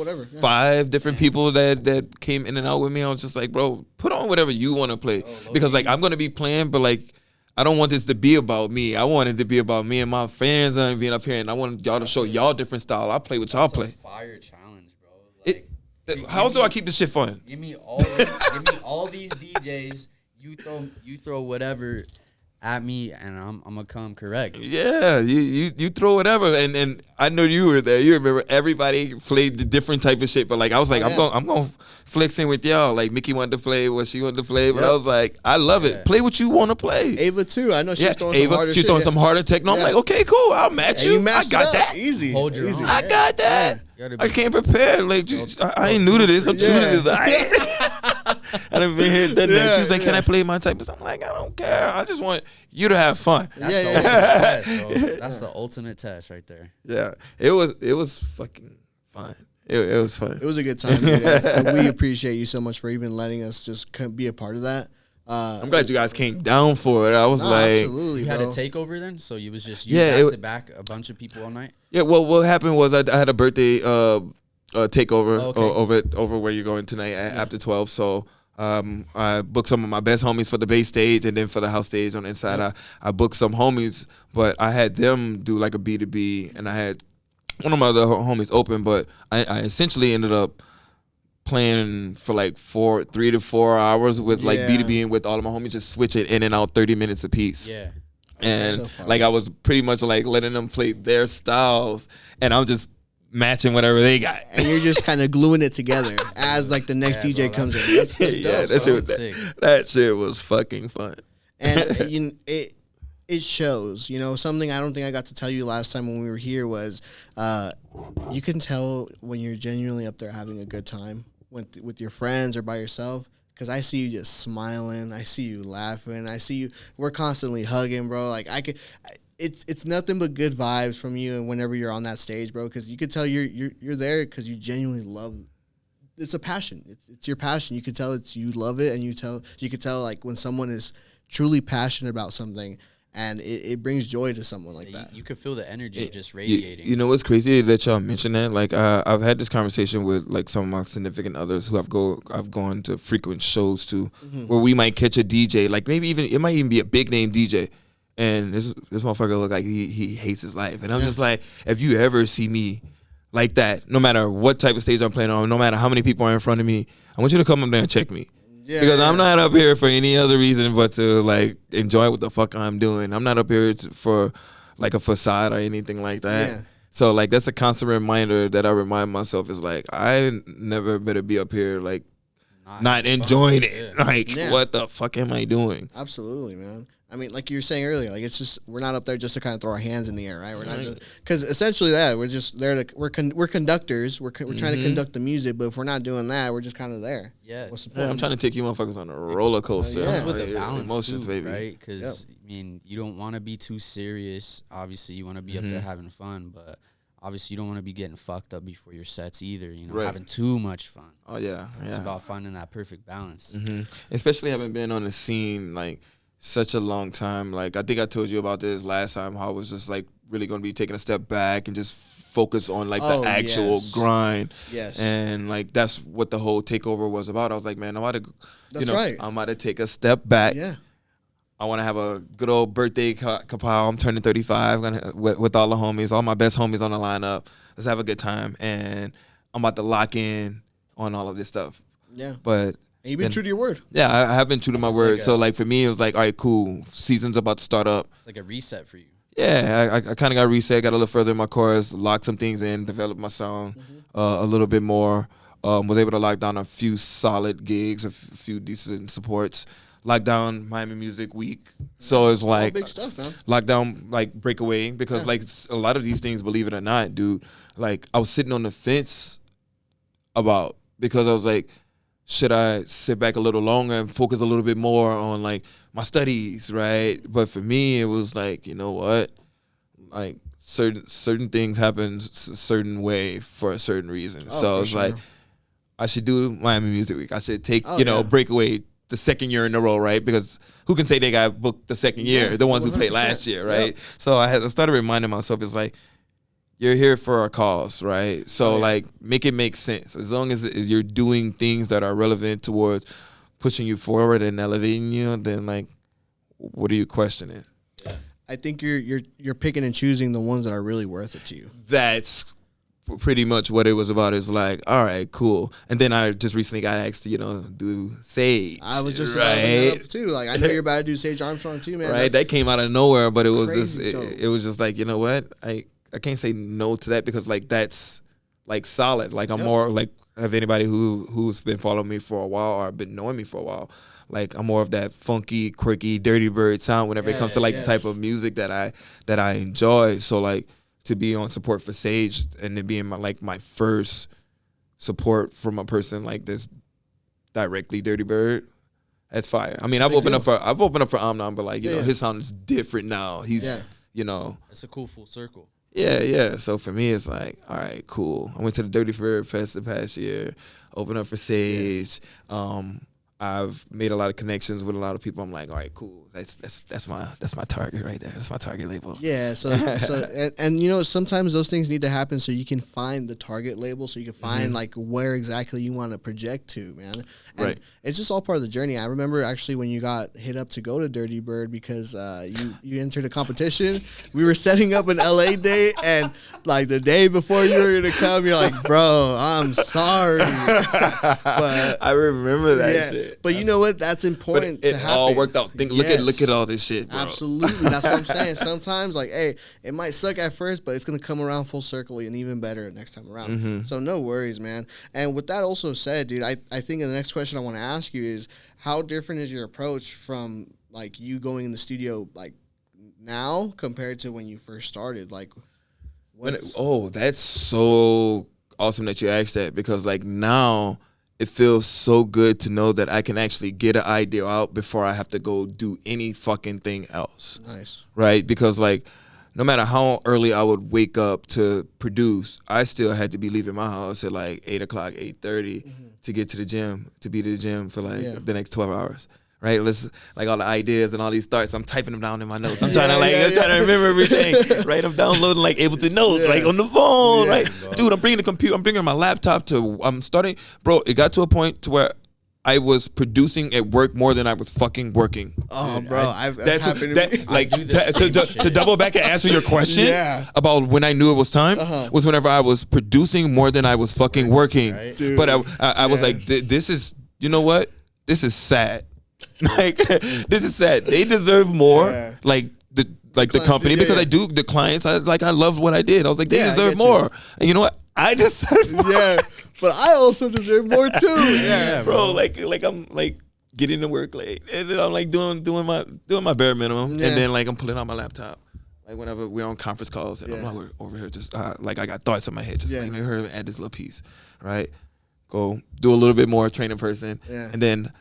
5 different people that came in and out with me. I was just like, bro, put on whatever you want to play, because like I'm gonna be playing, but like I don't want this to be about me. I want it to be about me and my fans and being up here, and I want y'all to show y'all different style. I play what y'all play. Fire challenge, bro. Like, how else do I keep this shit fun? Give me all these DJs. You throw whatever at me, and I'm gonna come correct. Yeah, you throw whatever, and I know you were there. You remember everybody played the different type of shit, but like I was like, I'm gonna flex in with y'all. Like Mickey wanted to play what she wanted to play, but I was like, I love it. Play what you want to play. Ava too. I know she's throwing some harder shit. She's throwing some harder techno. I'm like, okay, cool. I'll match you. I got that. Easy. Hold your own. I got that. I can't prepare. Like I ain't new to this. I'm true to this. I done been here, done that. She's like, can I play my type of stuff? I'm like, I don't care. I just want you to have fun. That's the ultimate test, bro. That's the ultimate test right there. Yeah, it was fucking fun. It was fun. It was a good time, dude. And we appreciate you so much for even letting us just be a part of that. I'm glad you guys came down for it. I was absolutely, you bro. had a takeover then, so you was just back to back a bunch of people all night. Yeah, well, what happened was I had a birthday takeover over where you're going tonight after 12. So I booked some of my best homies for the base stage, and then for the house stage on the inside, I booked some homies, but I had them do like a B2B, and I had one of my other homies open, but I essentially ended up playing for like 3 to 4 hours with like B2B and with all of my homies, just switching in and out 30 minutes a piece. Yeah. And like I was pretty much like letting them play their styles, and I'm just matching whatever they got. And you're just kind of gluing it together as like the next DJ comes in. That's that shit was fucking fun. And it shows. You know, something I don't think I got to tell you last time when we were here was you can tell when you're genuinely up there having a good time with your friends or by yourself. Because I see you just smiling, I see you laughing, I see you. We're constantly hugging, bro. Like it's nothing but good vibes from you, and whenever you're on that stage, bro. Because you could tell you're there because you genuinely love. It's a passion. It's your passion. You could tell you love it, and you could tell like when someone is truly passionate about something. And it brings joy to someone like that. You could feel the energy just radiating. You know what's crazy that y'all mentioned that? Like I've had this conversation with like some of my significant others who I've gone to frequent shows to, where we might catch a DJ, like maybe it might even be a big name DJ, and this motherfucker look like he hates his life, and I'm just like, if you ever see me like that, no matter what type of stage I'm playing on, no matter how many people are in front of me, I want you to come up there and check me. Yeah, because I'm not up here for any other reason but to like enjoy what the fuck I'm doing. I'm not up here for like a facade or anything like that. Yeah. So like that's a constant reminder that I remind myself is like I never better be up here like not enjoying it. Yeah. Like what the fuck am I doing? Absolutely, man. I mean, like you were saying earlier, like it's just we're not up there just to kind of throw our hands in the air, right? We're not just because essentially we're just there to we're conductors. We're trying to conduct the music, but if we're not doing that, we're just kind of there. Yeah. What's the point? I'm trying to take you motherfuckers on a roller coaster. It comes with the balance, emotions, too, baby. Right? Because I mean, you don't want to be too serious. Obviously, you want to be up there having fun, but obviously, you don't want to be getting fucked up before your sets either. You know, having too much fun. Oh yeah, so it's about finding that perfect balance. Especially having been on the scene like such a long time. Like I think I told you about this last time, how I was just like really going to be taking a step back and just focus on like the actual grind. Yes. And like that's what the whole takeover was about. I was like, man, I'm about to take a step back. Yeah. I want to have a good old birthday kapow. I'm turning 35 with all the homies, all my best homies on the lineup. Let's have a good time. And I'm about to lock in on all of this stuff. Yeah. But and you've been true to your word. Yeah, I have been true to my word. So, like, for me, it was like, all right, cool. Season's about to start up. It's like a reset for you. Yeah, I kind of got reset, got a little further in my chorus, locked some things in, developed my sound a little bit more. Was able to lock down a few solid gigs, a few decent supports. Locked down Miami Music Week. So it's like big stuff, man. Locked down like Breauxxx because like a lot of these things, believe it or not, dude, like I was sitting on the fence because I was like, should I sit back a little longer and focus a little bit more on like my studies, right? But for me, it was like, you know what? Like certain things happen a certain way for a certain reason. So it's like I should do Miami Music Week. I should take, Breauxxx the second year in a row, right? Because who can say they got booked the second year? The ones 100%. Who played last year, right? Yep. So I started reminding myself, it's like, you're here for a cause, right? So like make it make sense. As long as you're doing things that are relevant towards pushing you forward and elevating you, then like what are you questioning? I think you're picking and choosing the ones that are really worth it to you. That's pretty much what it was about. Is like, all right, cool. And then I just recently got asked to, do Sage. I was just about to bring that up too. Like I know you're about to do Sage Armstrong too, man. Right, that came out of nowhere, but it was just it was just like, you know what? I can't say no to that because like that's like solid. Like I'm more like have anybody who's been following me for a while or been knowing me for a while. Like I'm more of that funky, quirky, dirty bird sound whenever it comes to like the type of music that I enjoy. So like to be on support for Sage and it being my first support from a person like this directly Dirty Bird, that's fire. I mean, I've opened up for Amnon, but like, you know, his sound is different now. He's, you know. It's a cool full circle. Yeah. So for me, it's like, all right, cool. I went to the Dirty Bird Fest the past year, opened up for Sage. I've made a lot of connections with a lot of people. I'm like, all right, cool. That's my target right there. That's my target label. Yeah. So and you know, sometimes those things need to happen so you can find the target label, so you can find like where exactly you want to project to, man. And right. It's just all part of the journey. I remember actually when you got hit up to go to Dirty Bird because you entered a competition. We were setting up an LA date, and like the day before you were gonna come, you're like, bro, I'm sorry. But I remember that shit. But you know what? That's important to happen. It all worked out. Look at all this shit, bro. Absolutely. That's what I'm saying. Sometimes, like, hey, it might suck at first, but it's going to come around full circle and even better next time around. So no worries, man. And with that also said, dude, I think the next question I want to ask you is, how different is your approach from, like, you going in the studio, like, now compared to when you first started? Like, that's so awesome that you asked that, because, like, now it feels so good to know that I can actually get an idea out before I have to go do any fucking thing else. Nice. Right? Because, like, no matter how early I would wake up to produce, I still had to be leaving my house at, like, 8 o'clock, 8:30 to get to the gym, to be to the gym for, like, the next 12 hours. Right, like all the ideas and all these thoughts, I'm typing them down in my notes. I'm trying to remember everything. Right, I'm downloading like Ableton Notes, like on the phone. Right, dude, I'm bringing the computer. I'm bringing my laptop I'm starting, bro. It got to a point to where I was producing at work more than I was fucking working. Oh, dude, bro, that's happened to me. Like to double back and answer your question about when I knew it was time was whenever I was producing more than I was fucking working. Right? Dude, but I was like, this is, you know what? This is sad. Like, this is sad. They deserve more. Like the company, because I do the clients. I loved what I did. I was like, they deserve more. And you know what? I deserve more. Yeah, but I also deserve more too. Yeah, bro. Like I'm like getting to work late, and then I'm like doing my bare minimum, and then like I'm pulling out my laptop. Like whenever we're on conference calls, and I'm like, we're over here just like I got thoughts in my head, just like, let her add this little piece, right? Go do a little bit more, train a person, and then.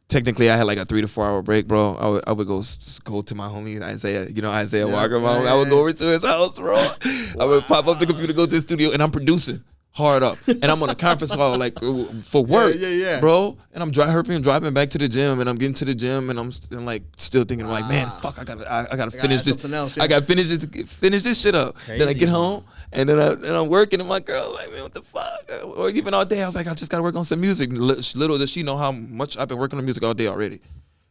Technically, I had like a 3 to 4 hour break, bro. I would go to my homie Isaiah Walker. I would go over to his house, bro. I would pop up the computer, go to the studio, and I'm producing hard up. And I'm on a conference call like for work, bro. And I'm driving back to the gym, and I'm getting to the gym, and I'm still thinking like, man, fuck, I gotta finish this. I gotta finish this shit up. Crazy, then I get home. And then I'm working, and my girl's like, man, what the fuck? Or even all day, I was like, I just got to work on some music. Little does she know how much I've been working on music all day already.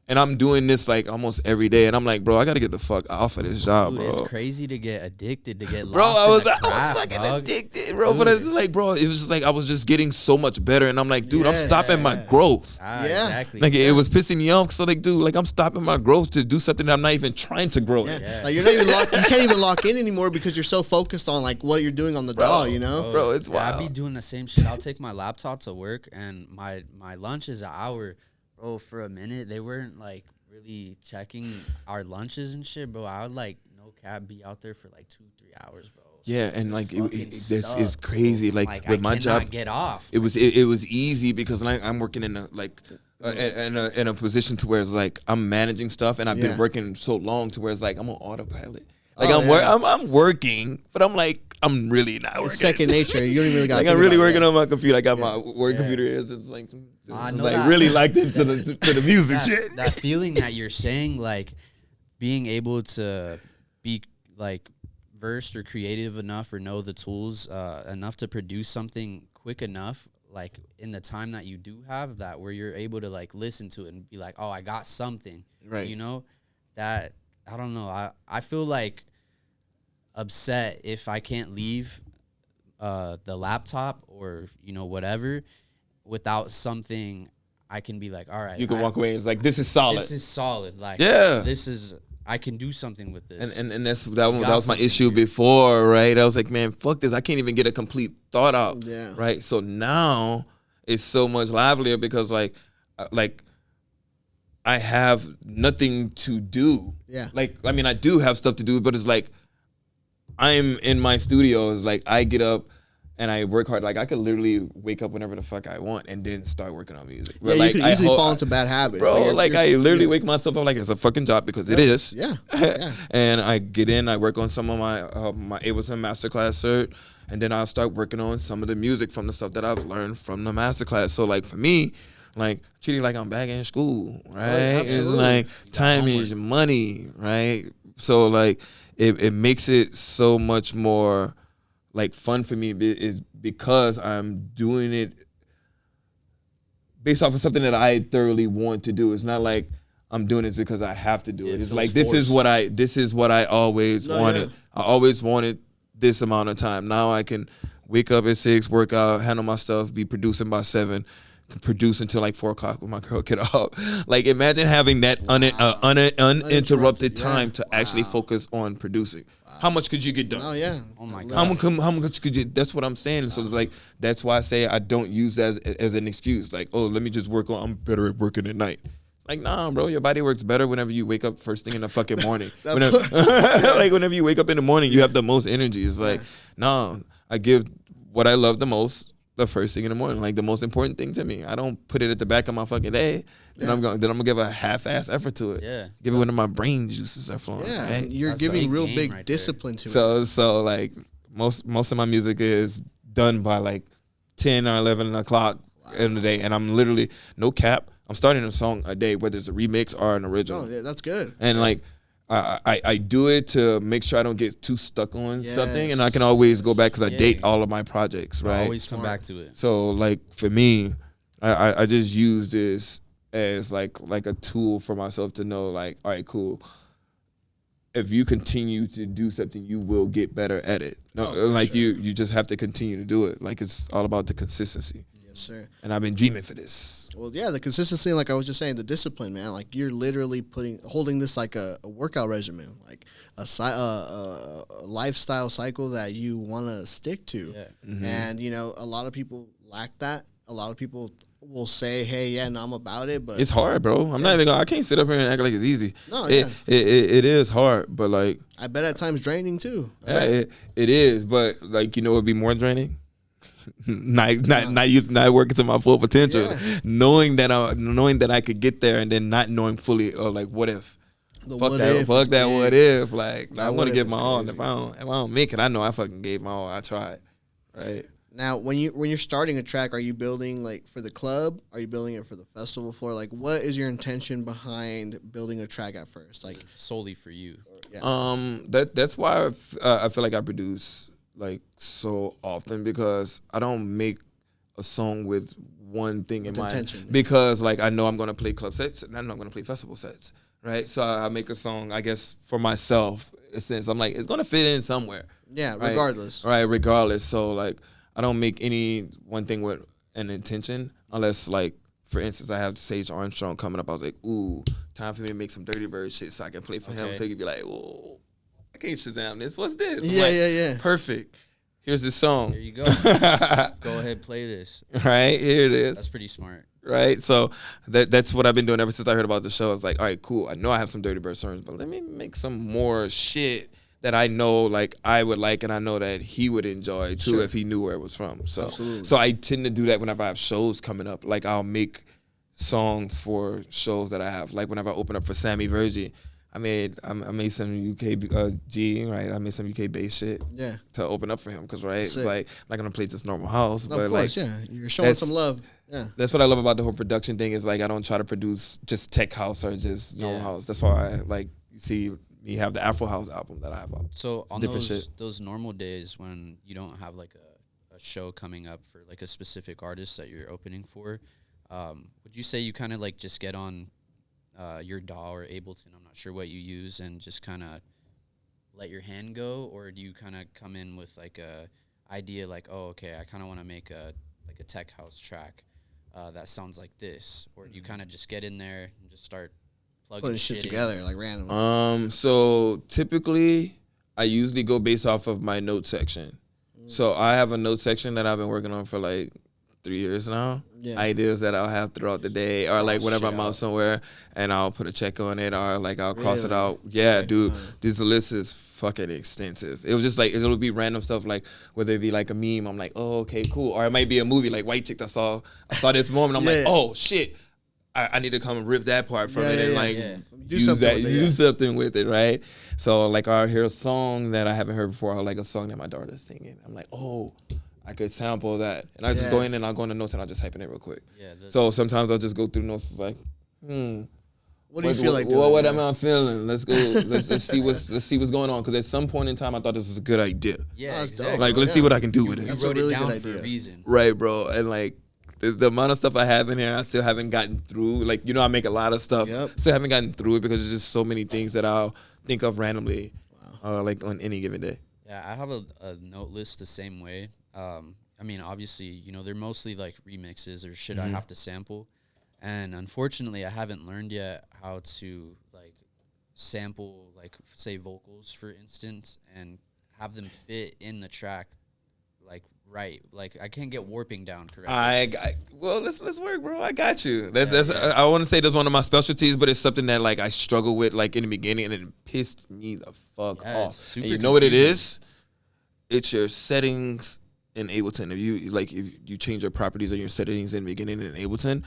And I'm doing this like almost every day. And I'm like, bro, I got to get the fuck off of this job, bro. It's crazy to get addicted, to get lost bro, I was fucking dog. addicted, bro. Dude. But it's like, bro, it was just like I was just getting so much better. And I'm like, dude, I'm stopping my growth. Exactly. Like, it was pissing me off. So, like, dude, like, I'm stopping my growth to do something that I'm not even trying to grow in. Like, you're not even you can't even lock in anymore because you're so focused on, like, what you're doing on the DAW, you know? Bro, it's wild. I'll be doing the same shit. I'll take my laptop to work, and my lunch is an hour. Bro, for a minute, they weren't, like, really checking our lunches and shit, bro. I would, like, no cap, be out there for like 2-3 hours, bro. Yeah, and like it's crazy. Like with my job, get off. It was easy because like I'm working in in a position to where it's like I'm managing stuff, and I've been working so long to where it's like I'm on autopilot. Like I'm working, but I'm like I'm really not working. It's second nature. You don't even really got. Like I'm really working on my computer. I got my work computer. It's like really like into the music shit. That feeling that you're saying, like being able to be like versed or creative enough or know the tools enough to produce something quick enough, like in the time that you do have, that where you're able to like listen to it and be like, oh, I got something. Right. You know, that I don't know. I feel like upset if I can't leave the laptop or, you know, whatever without something I can be like, all right. You can walk away and it's like, this is solid. This is solid. Like, this is, I can do something with this. And that was my issue before, right? I was like, man, fuck this. I can't even get a complete thought out. Yeah. Right? So now it's so much livelier because like I have nothing to do. Yeah. Like, I mean, I do have stuff to do, but it's like I'm in my studio. It's like I get up and I work hard. Like I could literally wake up whenever the fuck I want and then start working on music. Yeah, like, you could easily fall into bad habits, bro. Like I literally wake myself up like it's a fucking job because it is. Yeah. And I get in, I work on some of my Ableton masterclass cert, and then I'll start working on some of the music from the stuff that I've learned from the masterclass. So like for me, like treating like I'm back in school, right? It's like time is money, right? So like it makes it so much more like fun for me is because I'm doing it based off of something that I thoroughly want to do. It's not like I'm doing this because I have to do it. It's like this is what I always wanted. Yeah. I always wanted this amount of time. Now I can wake up at 6, work out, handle my stuff, be producing by 7, can produce until like 4 o'clock when my girl get up. Like imagine having that uninterrupted time to actually focus on producing. How much could you get done? Oh yeah. Oh my God. How much could you? That's what I'm saying. So it's like that's why I say I don't use that as an excuse. Like, oh, let me just work on. I'm better at working at night. It's like, nah, bro. Your body works better whenever you wake up first thing in the fucking morning. Whenever you wake up in the morning, you have the most energy. It's like, nah, I give what I love the most the first thing in the morning. Like the most important thing to me. I don't put it at the back of my fucking day. Then I'm gonna give a half-ass effort to it. Yeah, give it when my brain juices are flowing. Yeah, right? You're That's giving real big right discipline to it. So like most of my music is done by like 10 or 11 o'clock in the day, and I'm literally no cap. I'm starting a song a day, whether it's a remix or an original. Oh, yeah, that's good. And like I do it to make sure I don't get too stuck on something, and I can always go back because I date all of my projects. Right, I always come back to it. So like for me, I just use this as like a tool for myself to know like, all right, cool. If you continue to do something, you will get better at it. No, like you just have to continue to do it. Like it's all about the consistency. Yes, sir. And I've been dreaming for this. Well, yeah, the consistency, like I was just saying, the discipline, man. Like you're literally holding this like a workout regimen, like a lifestyle cycle that you want to stick to. Yeah. Mm-hmm. And you know, a lot of people lack that. A lot of people will say, "Hey, yeah, no, I'm about it," but it's hard, bro. I'm not even I can't sit up here and act like it's easy. No, it is hard, but like I bet at times draining too. Yeah, it is, but like you know, it'd be more draining. not working to my full potential, knowing that I could get there, and then not knowing fully, or like, what if? Fuck that. What if? Like I want to give my all. If I don't make it, I know I fucking gave my all. I tried, right? Now, when you're starting a track, are you building like for the club? Are you building it for the festival floor? Like, what is your intention behind building a track at first? Like solely for you. Yeah. That's why I feel like I produce like so often, because I don't make a song with one thing in mind. Because like I know I'm gonna play club sets and I know I'm gonna play festival sets, right? So I make a song, I guess, for myself, since I'm like it's gonna fit in somewhere. Yeah, right? Regardless. Right, regardless. So like I don't make any one thing with an intention, unless like, for instance, I have Sage Armstrong coming up. I was like, ooh, time for me to make some Dirty Bird shit so I can play for him. So he could be like, whoa, I can't Shazam this. What's this? Yeah. Perfect. Here's this song. There you go. Go ahead, play this. Right, here it is. That's pretty smart. Right, so that's what I've been doing ever since I heard about the show. I was like, all right, cool. I know I have some Dirty Bird songs, but let me make some more shit that I know like I would like, and I know that he would enjoy too if he knew where it was from. So Absolutely. So I tend to do that whenever I have shows coming up. Like I'll make songs for shows that I have. Like whenever I open up for Sammy Virgie, I made some UK G, right? I made some UK bass shit to open up for him, because it's like I'm not gonna play just normal house, no, but of course, like you're showing some love. Yeah, that's what I love about the whole production thing, is like I don't try to produce just tech house or just normal house. That's why I like see me have the Afro House album that I have out. So on those normal days when you don't have like a show coming up for like a specific artist that you're opening for, would you say you kind of like just get on your DAW or Ableton, I'm not sure what you use, and just kind of let your hand go, or do you kind of come in with like a idea like, oh, okay, I kind of want to make a tech house track that sounds like this, or do you kind of just get in there and just start putting shit together like randomly? So typically I usually go based off of my note section. So I have a note section that I've been working on for like 3 years now. Yeah. Ideas that I'll have throughout the day, or like whenever I'm out somewhere and I'll put a check on it, or like I'll cross it out. Yeah, dude, this list is fucking extensive. It was just like, it'll be random stuff, like whether it be like a meme, I'm like, oh, okay, cool. Or it might be a movie like White Chicks. I saw this moment, I'm like, oh shit, I need to come and rip that part from it and like do something with it, right? So like I'll hear a song that I haven't heard before, or like a song that my daughter's singing. I'm like, oh, I could sample that. And I just go in and I'll go in the notes and I'll just type in it real quick. Yeah, so sometimes I'll just go through notes like, what do you feel like doing? What am I feeling? Let's go. Let's see what's going on. Because at some point in time, I thought this was a good idea. Yeah, exactly. Like, let's see what I can do with it. You wrote it down for a reason. Right, bro. And like the amount of stuff I have in here, I still haven't gotten through. Like, I make a lot of stuff. Still haven't gotten through it because there's just so many things that I'll think of randomly, like on any given day. Yeah, I have a note list the same way. I mean, obviously, they're mostly like remixes or shit I have to sample. And unfortunately, I haven't learned yet how to like sample, like say vocals, for instance, and have them fit in the track, like right. Like I can't get warping down correctly. Well, let's work, bro. I got you. I want to say that's one of my specialties, but it's something that like I struggle with like in the beginning, and it pissed me the fuck off. And you know what it is? It's your settings in Ableton. If you change your properties or your settings in the beginning in Ableton,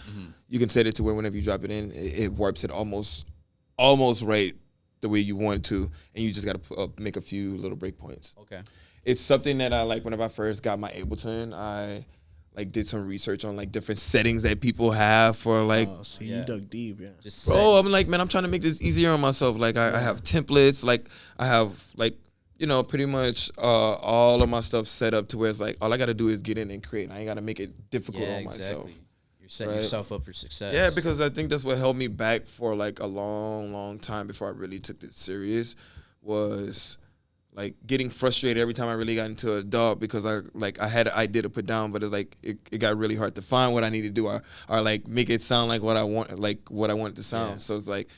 you can set it to where whenever you drop it in, it warps it almost right the way you want it to, and you just got to make a few little breakpoints. Okay. It's something that I like. Whenever I first got my Ableton, I like did some research on like different settings that people have for like. Oh, so you dug deep, yeah. Bro, I'm like, man, I'm trying to make this easier on myself. Like I have templates. Like I have like, pretty much all of my stuff set up to where it's like all I got to do is get in and create. I ain't got to make it difficult on myself. You're setting yourself up for success. Yeah, because I think that's what held me back for like a long, long time before I really took this serious, was like getting frustrated every time I really got into a dub, because I had an idea to put down, but it's like it got really hard to find what I need to do or like make it sound like what I want it to sound. Yeah. So it's like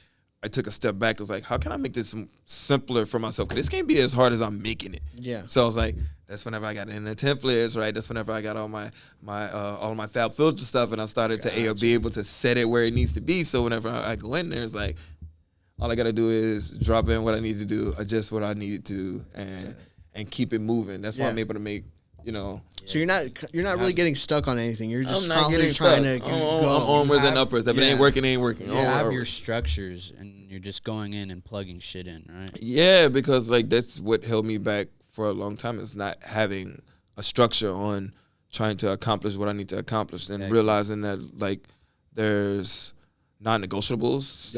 I took a step back. It was like, how can I make this simpler for myself? Because this can't be as hard as I'm making it. Yeah. So I was like, that's whenever I got in the templates, right? That's whenever I got all my Fab Filter stuff, and I started to be able to set it where it needs to be. So whenever I go in there, it's like, all I got to do is drop in what I need to do, adjust what I need to do, and keep it moving. That's why I'm able to make, So you're not really getting stuck on anything. You're just constantly trying to go. I'm onwards and upwards. If it ain't working, it ain't working. You have your structures, and you're just going in and plugging shit in, right? Yeah, because like that's what held me back for a long time, is not having a structure on trying to accomplish what I need to accomplish, and realizing that like there's non-negotiables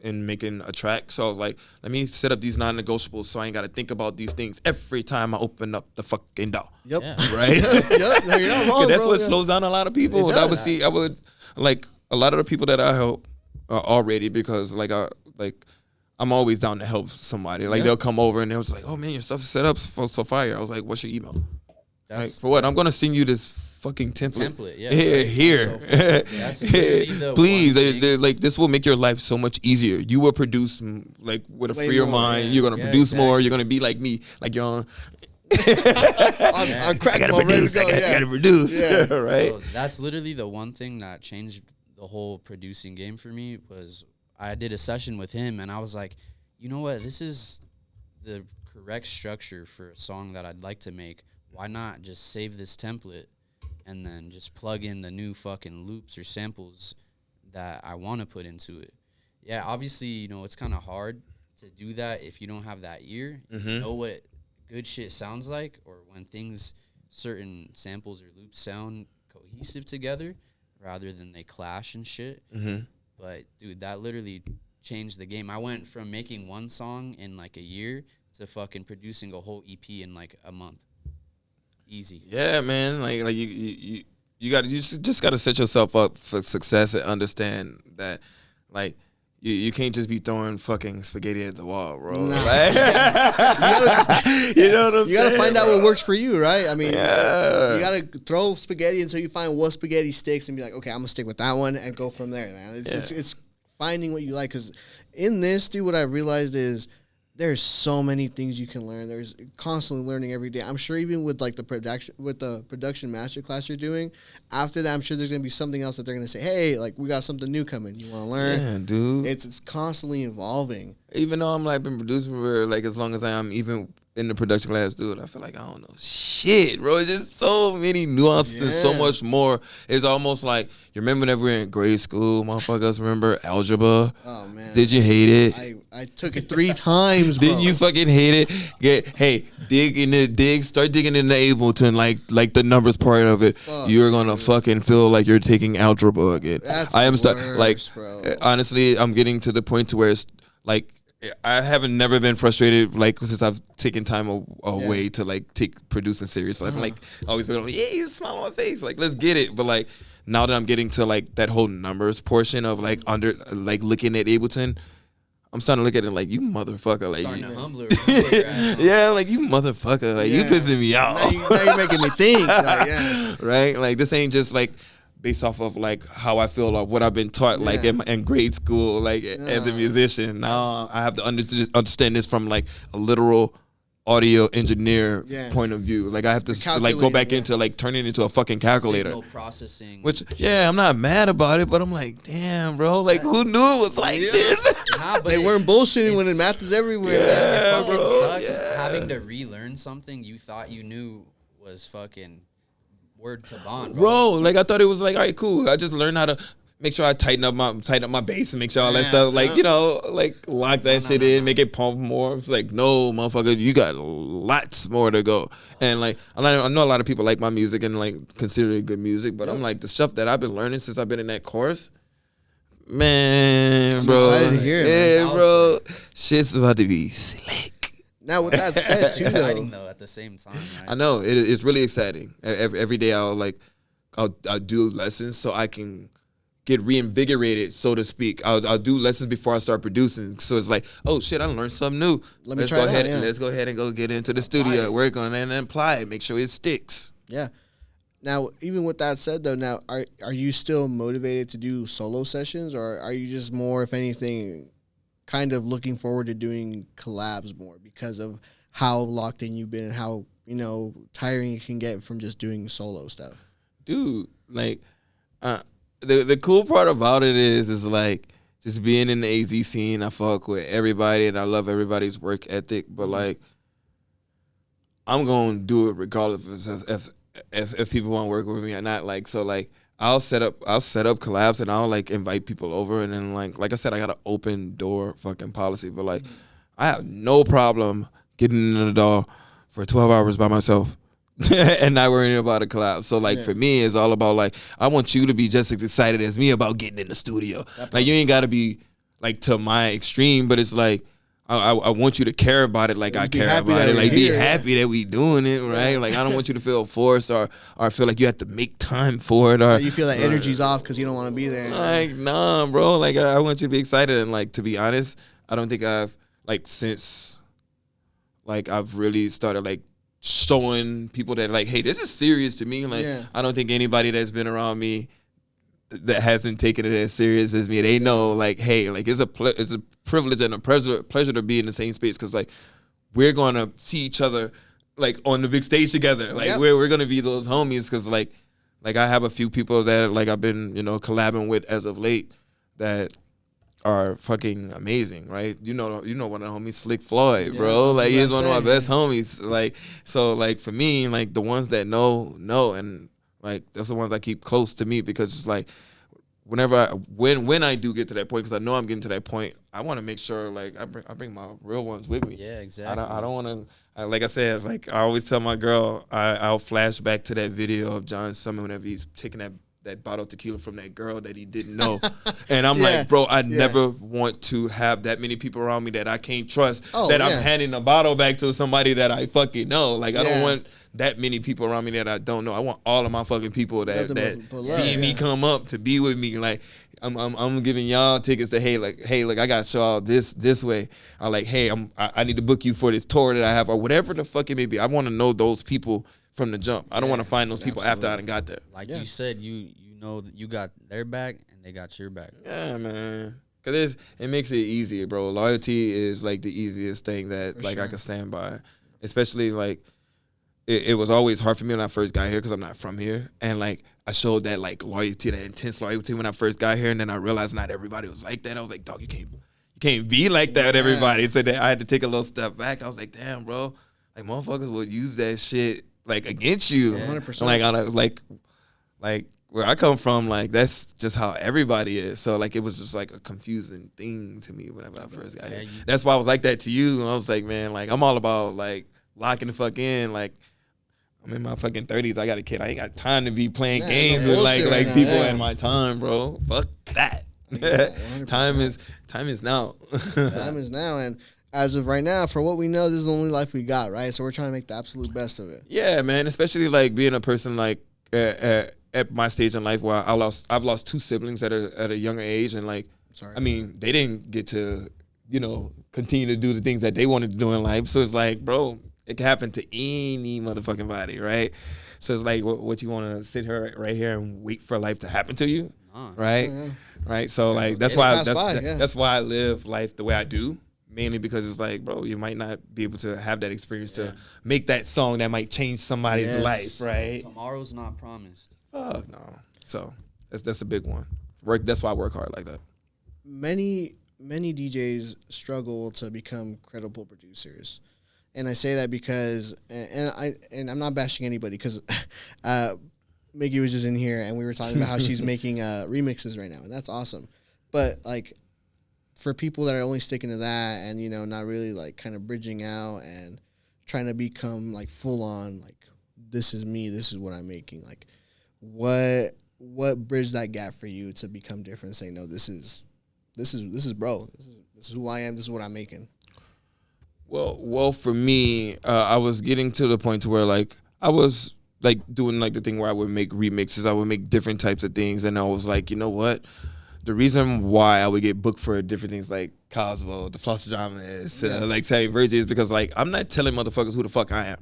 in making a track. So I was like, let me set up these non-negotiables so I ain't got to think about these things every time I open up the fucking door. Yep. Yeah. Right? Yep. No, you're not wrong, that's bro. what slows down a lot of people. I would like a lot of the people that I help already, because I'm always down to help somebody. Like they'll come over and they was like, oh man, your stuff is set up so fire. I was like, what's your email? Like, for what? I'm going to send you this fucking template. Yeah. Here. That's the please, like this will make your life so much easier. You will produce like with a freer mind. Yeah. You're gonna produce more. You're gonna be like me, like you're on. I'm crack. I gotta produce. Yeah. Right. So that's literally the one thing that changed the whole producing game for me. Was I did a session with him, and I was like, you know what? This is the correct structure for a song that I'd like to make. Why not just save this template and then just plug in the new fucking loops or samples that I want to put into it? Yeah, obviously, it's kind of hard to do that if you don't have that ear. You know what good shit sounds like, or when certain samples or loops sound cohesive together rather than they clash and shit. But, dude, that literally changed the game. I went from making one song in like a year to fucking producing a whole EP in like a month. Easy. Yeah, man. Like you just gotta set yourself up for success and understand that, like, you can't just be throwing fucking spaghetti at the wall, bro. Nah. Right? you know what I'm saying? You gotta find out what works for you, right? I mean, you yeah. gotta throw spaghetti until you find what spaghetti sticks, and be like, okay, I'm gonna stick with that one, and go from there, man. It's finding what you like, because in this, dude, what I realized is there's so many things you can learn. There's constantly learning every day. I'm sure even with like the production master class you're doing, after that, I'm sure there's gonna be something else that they're gonna say, hey, like we got something new coming. You want to learn? Yeah, dude. It's constantly evolving. Even though I'm like been producing for like as long as I am, even in the production class, dude, I feel like I don't know shit, bro. It's just so many nuances and so much more. It's almost like you remember that we were in grade school, motherfuckers. Remember algebra? Oh man, did you hate it? I took it 3 times, bro. Didn't you fucking hate it? Start digging in the Ableton, like the numbers part of it. You're gonna fucking feel like you're taking algebra again. That's I am worse, bro. Honestly, I'm getting to the point to where it's like I haven't never been frustrated like since I've taken time away to like take producing seriously. I'm like always been like, yeah, smile on my face, like let's get it. But like now that I'm getting to like that whole numbers portion of like looking at Ableton, I'm starting to look at it like you motherfucker, like starting you, to humble your yeah, like you motherfucker, like you pissing me off. Now you're making me think, like, right? Like this ain't just like based off of like how I feel or what I've been taught like in grade school, like as a musician. Now I have to understand this from like a literal audio engineer point of view. Like I have to like go back into like turn it into a fucking calculator. Signal processing. Which I'm not mad about it, but I'm like, damn, bro, like who knew it was like this? Nah, they weren't bullshitting when the math is everywhere. Yeah, it fucking sucks having to relearn something you thought you knew was fucking word to bond, bro. Like I thought it was like, all right, cool. I just learned how to make sure I tighten up my bass and make sure all that stuff, like you know, like lock that shit in, make it pump more. It's like, no, motherfucker, you got lots more to go. And like I know a lot of people like my music and like consider it good music, but I'm like the stuff that I've been learning since I've been in that course, man, bro. I'm excited to hear it, yeah, bro. Shit's about to be slick. Now, with that said, too, exciting though at the same time, right? I know it's really exciting. Every day I'll do lessons so I can get reinvigorated, so to speak. I'll do lessons before I start producing. So it's like, oh shit, I learned something new. Let's go ahead and go get into the studio, work on it, and then apply it. Make sure it sticks. Yeah. Now, even with that said, though, now are you still motivated to do solo sessions, or are you just more, if anything, kind of looking forward to doing collabs more because of how locked in you've been and how, you know, tiring you can get from just doing solo stuff? Dude, like, the cool part about it is like just being in the AZ scene. I fuck with everybody and I love everybody's work ethic, but like, I'm gonna do it regardless if people want to work with me or not. Like, so like, I'll set up collabs and I'll like invite people over, and then like I said, I got an open door fucking policy, but like I have no problem getting in the door for 12 hours by myself and not worrying about a collab. So like for me, it's all about like I want you to be just as excited as me about getting in the studio. Like you ain't got to be like to my extreme, but it's like I want you to care about it like I care about it. Like be happy that we doing it, right? Like I don't want you to feel forced or feel like you have to make time for it, or you feel that energy's off because you don't want to be there. Like nah, bro. Like I want you to be excited, and like to be honest, I don't think I've like since like I've really started like showing people that like, hey, this is serious to me. Like I don't think anybody that's been around me that hasn't taken it as serious as me, they know like, hey, like it's a privilege and a pleasure to be in the same space, because like we're gonna see each other like on the big stage together. Like we're gonna be those homies, because like I have a few people that like I've been, you know, collabing with as of late that are fucking amazing, right? You know one of the homies, Slick Floyd, bro. Like he's one of my best homies. Like so like for me, like the ones that know, and like that's the ones I keep close to me, because it's like whenever when I do get to that point, because I know I'm getting to that point, I want to make sure like I bring my real ones with me. Yeah, exactly. I don't want to, like I said, like I always tell my girl, I'll flash back to that video of John Summon whenever he's taking that bottle of tequila from that girl that he didn't know. And I'm like, bro, I never want to have that many people around me that I can't trust, I'm handing a bottle back to somebody that I fucking know. Like I don't want that many people around me that I don't know. I want all of my fucking people that see me come up to be with me. Like I'm giving y'all tickets to hey, look, I got y'all this way. I'm like, hey, I need to book you for this tour that I have, or whatever the fuck it may be. I want to know those people from the jump. I don't want to find those people after I done got there. Like you said, you know that you got their back and they got your back. Yeah, man. Cause it makes it easier, bro. Loyalty is like the easiest thing that For like sure. I can stand by, especially like it was always hard for me when I first got here because I'm not from here, and like I showed that like loyalty, that intense loyalty when I first got here, and then I realized not everybody was like that. I was like, dog, you can't be like that with everybody. So that I had to take a little step back. I was like, damn, bro, like motherfuckers would use that shit like against you. 100%. Like on a, like where I come from, like that's just how everybody is. So like it was just like a confusing thing to me whenever I first got here. That's why I was like that to you, and I was like, man, like I'm all about like locking the fuck in. Like I'm in my fucking 30s. I got a kid. I ain't got time to be playing games with like people in my time, bro. Fuck that. Time is now. Time is now, and as of right now, for what we know, this is the only life we got, right? So we're trying to make the absolute best of it. Yeah, man. Especially like being a person like at my stage in life where I've lost 2 siblings at a younger age, and like, I mean, they didn't get to, continue to do the things that they wanted to do in life. So it's like, bro, it can happen to any motherfucking body, right? So it's like, what you want to sit here right here and wait for life to happen to you, right? Yeah. Right. So like that's why I live life the way I do. Mainly because it's like, bro, you might not be able to have that experience to make that song that might change somebody's life, right? Tomorrow's not promised. Fuck no. So that's a big one. That's why I work hard like that. Many DJs struggle to become credible producers, and I say that because, and I'm not bashing anybody because, Miggy was just in here and we were talking about how she's making remixes right now, and that's awesome, but like, for people that are only sticking to that and, not really like kind of bridging out and trying to become like full on, like, this is me, this is what I'm making. Like, what bridged that gap for you to become different and say, no, this is bro, this is who I am, this is what I'm making. Well, for me, I was getting to the point to where like I was like doing like the thing where I would make remixes, I would make different types of things, and I was like, you know what? The reason why I would get booked for different things like Cosmo, the Floss Dramas, like Sammy Virgin is because like I'm not telling motherfuckers who the fuck I am,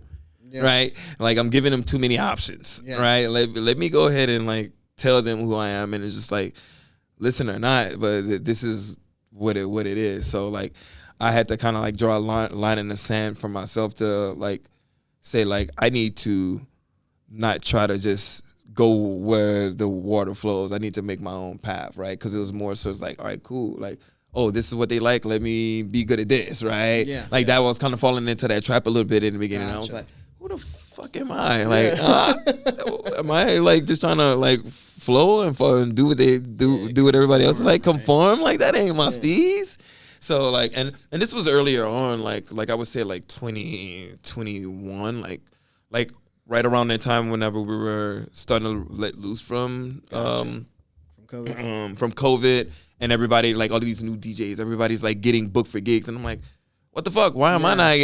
right? Like I'm giving them too many options, right? Let me go ahead and like tell them who I am, and it's just like, listen or not, but this is what it is. So like I had to kind of like draw a line in the sand for myself to like say like I need to not try to just go where the water flows. I need to make my own path, right? Because it was more so it's like, all right, cool. Like, oh, this is what they like. Let me be good at this, right? Yeah. Like that was kind of falling into that trap a little bit in the beginning. Gotcha. I was like, who the fuck am I? Like, am I like just trying to like flow and do what they do what everybody else like conform? Like that ain't my steez. So like, and this was earlier on, like I would say like 2021, like right around that time whenever we were starting to let loose from COVID, and everybody like all these new DJs, everybody's like getting booked for gigs, and I'm like, what the fuck? Why am I not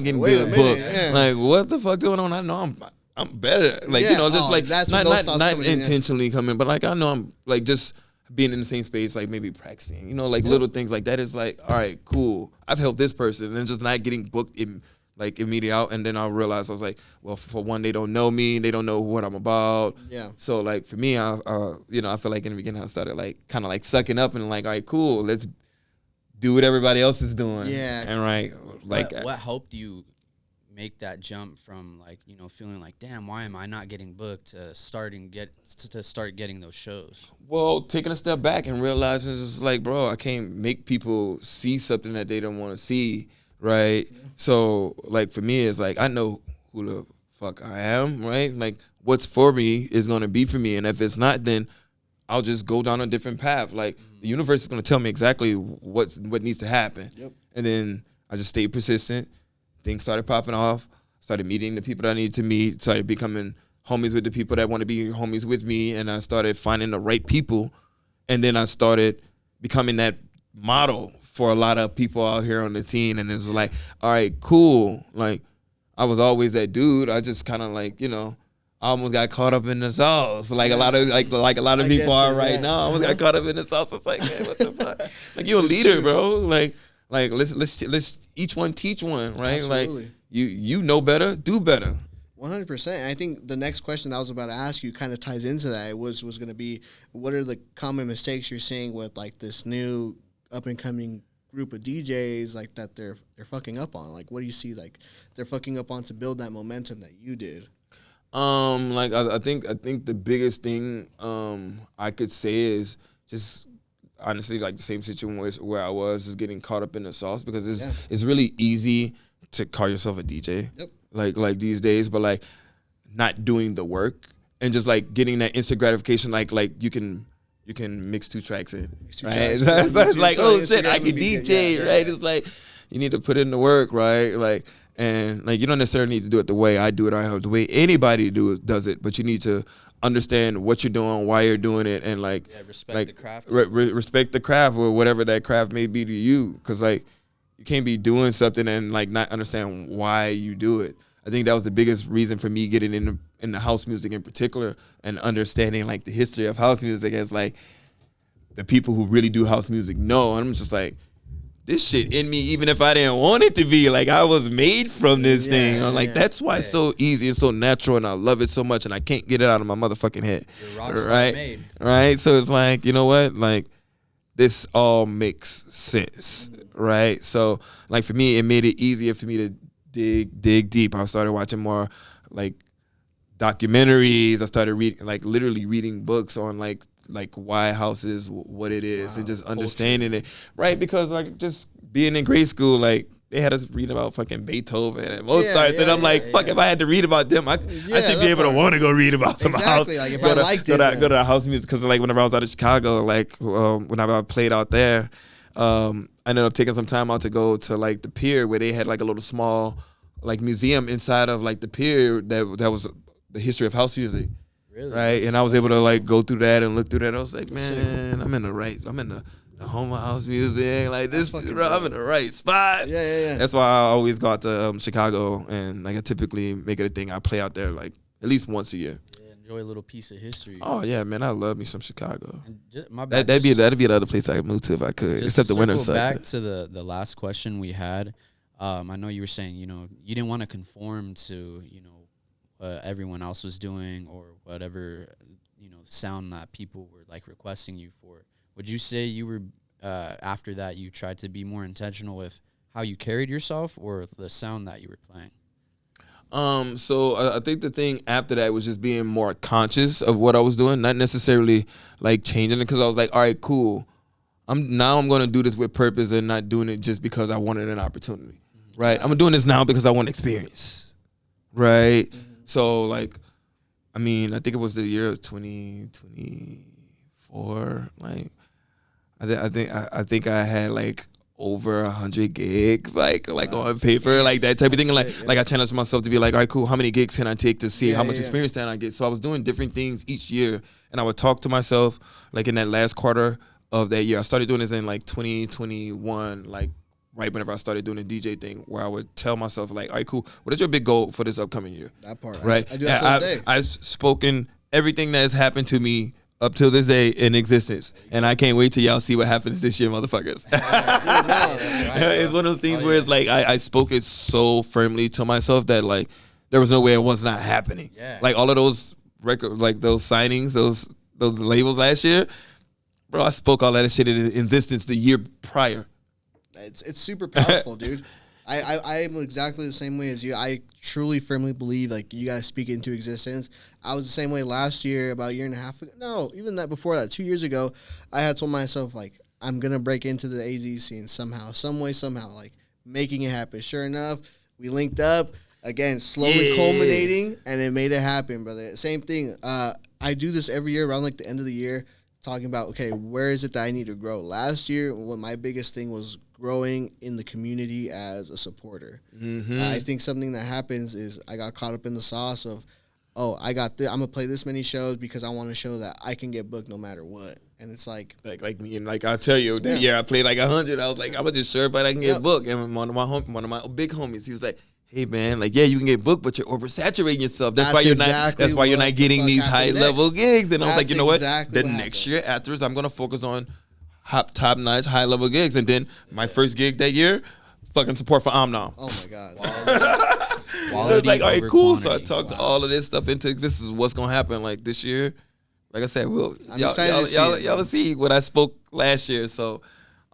getting booked? Yeah. Like what the fuck going on? I know I'm better. Like just like not intentionally coming, but like I know I'm like just being in the same space, like maybe practicing, like little things like that is like, all right, cool. I've helped this person, and just not getting booked like immediate out, and then I realized I was like, well, for one, they don't know me, they don't know what I'm about. Yeah. So like for me, I feel like in the beginning I started like kind of like sucking up and like, all right, cool, let's do what everybody else is doing. Yeah. And right, like what helped you make that jump from like feeling like, damn, why am I not getting booked to start getting those shows? Well, taking a step back and realizing it's like, bro, I can't make people see something that they don't want to see. Right. Yeah. So like for me, it's like I know who the fuck I am. Right. Like what's for me is going to be for me. And if it's not, then I'll just go down a different path. Like the universe is going to tell me exactly what needs to happen. Yep. And then I just stayed persistent. Things started popping off. Started meeting the people that I needed to meet. Started becoming homies with the people that want to be homies with me. And I started finding the right people. And then I started becoming that model for a lot of people out here on the scene, and it was like, all right, cool. Like, I was always that dude. I just kind of like, I almost got caught up in the sauce, like a lot of like a lot of people are right now. I almost got caught up in the sauce. It's like, man, what the fuck? Like, you're a leader, bro. Like let's each one teach one, right? Absolutely. Like you know better, do better. 100%. I think the next question I was about to ask you kind of ties into that. It was going to be, what are the common mistakes you're seeing with like this new up and coming group of DJs like that they're fucking up on? Like, what do you see like they're fucking up on to build that momentum that you did? Like I think the biggest thing I could say is just honestly like the same situation where I was, is getting caught up in the sauce, because it's really easy to call yourself a DJ. Yep. Like these days, but like not doing the work and just like getting that instant gratification, like you can mix 2 tracks in, right? That's like, oh shit, I can DJ, right? It's like you need to put in the work, right? Like, and like you don't necessarily need to do it the way I do it or the way anybody does it, but you need to understand what you're doing, why you're doing it, and like respect the craft, respect the craft or whatever that craft may be to you, because like you can't be doing something and like not understand why you do it. I think that was the biggest reason for me getting in the house music in particular, and understanding like the history of house music, as like the people who really do house music know. And I'm just like, this shit in me, even if I didn't want it to be, like I was made from this thing. I'm like, that's why it's so easy and so natural, and I love it so much, and I can't get it out of my motherfucking head. Right? Right? So it's like, you know what? Like, this all makes sense, right? So like for me, it made it easier for me to dig deep. I started watching more like documentaries. I started reading, like literally reading books on like why house is what it is, and just understanding it, right? Because like just being in grade school, like they had us read about fucking Beethoven and Mozart, and I'm like, fuck, if I had to read about them, I should be able to want to go read about some house. Like if I liked it, go to the house music, because like whenever I was out of Chicago, like whenever I played out there, I ended up taking some time out to go to like the pier, where they had like a little small like museum inside of like the pier that was the history of house music. Really? Right? And I was able to like go through that and look through that. I was like, man, I'm in the home of house music. Like this, bro, I'm in the right spot. Yeah. That's why I always go out to Chicago, and like I typically make it a thing. I play out there like at least once a year. Yeah, enjoy a little piece of history. Oh yeah, man, I love me some Chicago. My bad, that'd be another place I could move to if I could. Except the winter side. Back to the last question we had. I know you were saying, you didn't want to conform to, everyone else was doing, or whatever, sound that people were like requesting you for. Would you say you were, after that, you tried to be more intentional with how you carried yourself, or the sound that you were playing? So I think the thing after that was just being more conscious of what I was doing, not necessarily like changing it, because I was like, all right, cool. I'm going to do this with purpose and not doing it just because I wanted an opportunity, right? I'm doing this now because I want experience, right? Mm-hmm. So like, I mean, I think it was the year of 2024. Like, I think I had like over 100 gigs, like on paper, like that type of thing. And like I challenged myself to be like, all right, cool. How many gigs can I take to see how much experience can I get? So I was doing different things each year, and I would talk to myself like in that last quarter of that year. I started doing this in like 2021, like right whenever I started doing the DJ thing, where I would tell myself like, all right, cool. What is your big goal for this upcoming year? That part, right? I do that today. I've spoken everything that has happened to me up till this day in existence, and I can't wait till y'all see what happens this year, motherfuckers. It's one of those things where it's like I spoke it so firmly to myself that like there was no way it was not happening. Yeah. Like all of those record, like those signings, those labels last year, bro, I spoke all that shit in existence the year prior. It's super powerful, dude. I am exactly the same way as you. I truly, firmly believe like you gotta speak it into existence. I was the same way last year, about a year and a half ago. No, even that before that, 2 years ago, I had told myself like I'm gonna break into the AZ scene somehow, some way, somehow, like making it happen. Sure enough, we linked up again, slowly culminating, and it made it happen, brother. Same thing. I do this every year around like the end of the year, talking about, okay, where is it that I need to grow? Last year, what my biggest thing was growing in the community as a supporter. Mm-hmm. I think something that happens is I got caught up in the sauce of, oh, I'm going to play this many shows because I want to show that I can get booked no matter what. And it's like me, and like I'll tell you, that year I played like 100. I was like, I'm just sure, but I can get booked. And one of my big homies, he was like, hey man, like you can get booked, but you're oversaturating yourself. That's why you're not getting these high level gigs. And I was like, you know what? The next year afterwards, I'm gonna focus on top notch high level gigs. And then my first gig that year, fucking support for Omnom. Oh my god. So it's like, all right, cool. So I talked to all of this stuff into existence. What's gonna happen like this year? Like I said, y'all will see what I spoke last year. So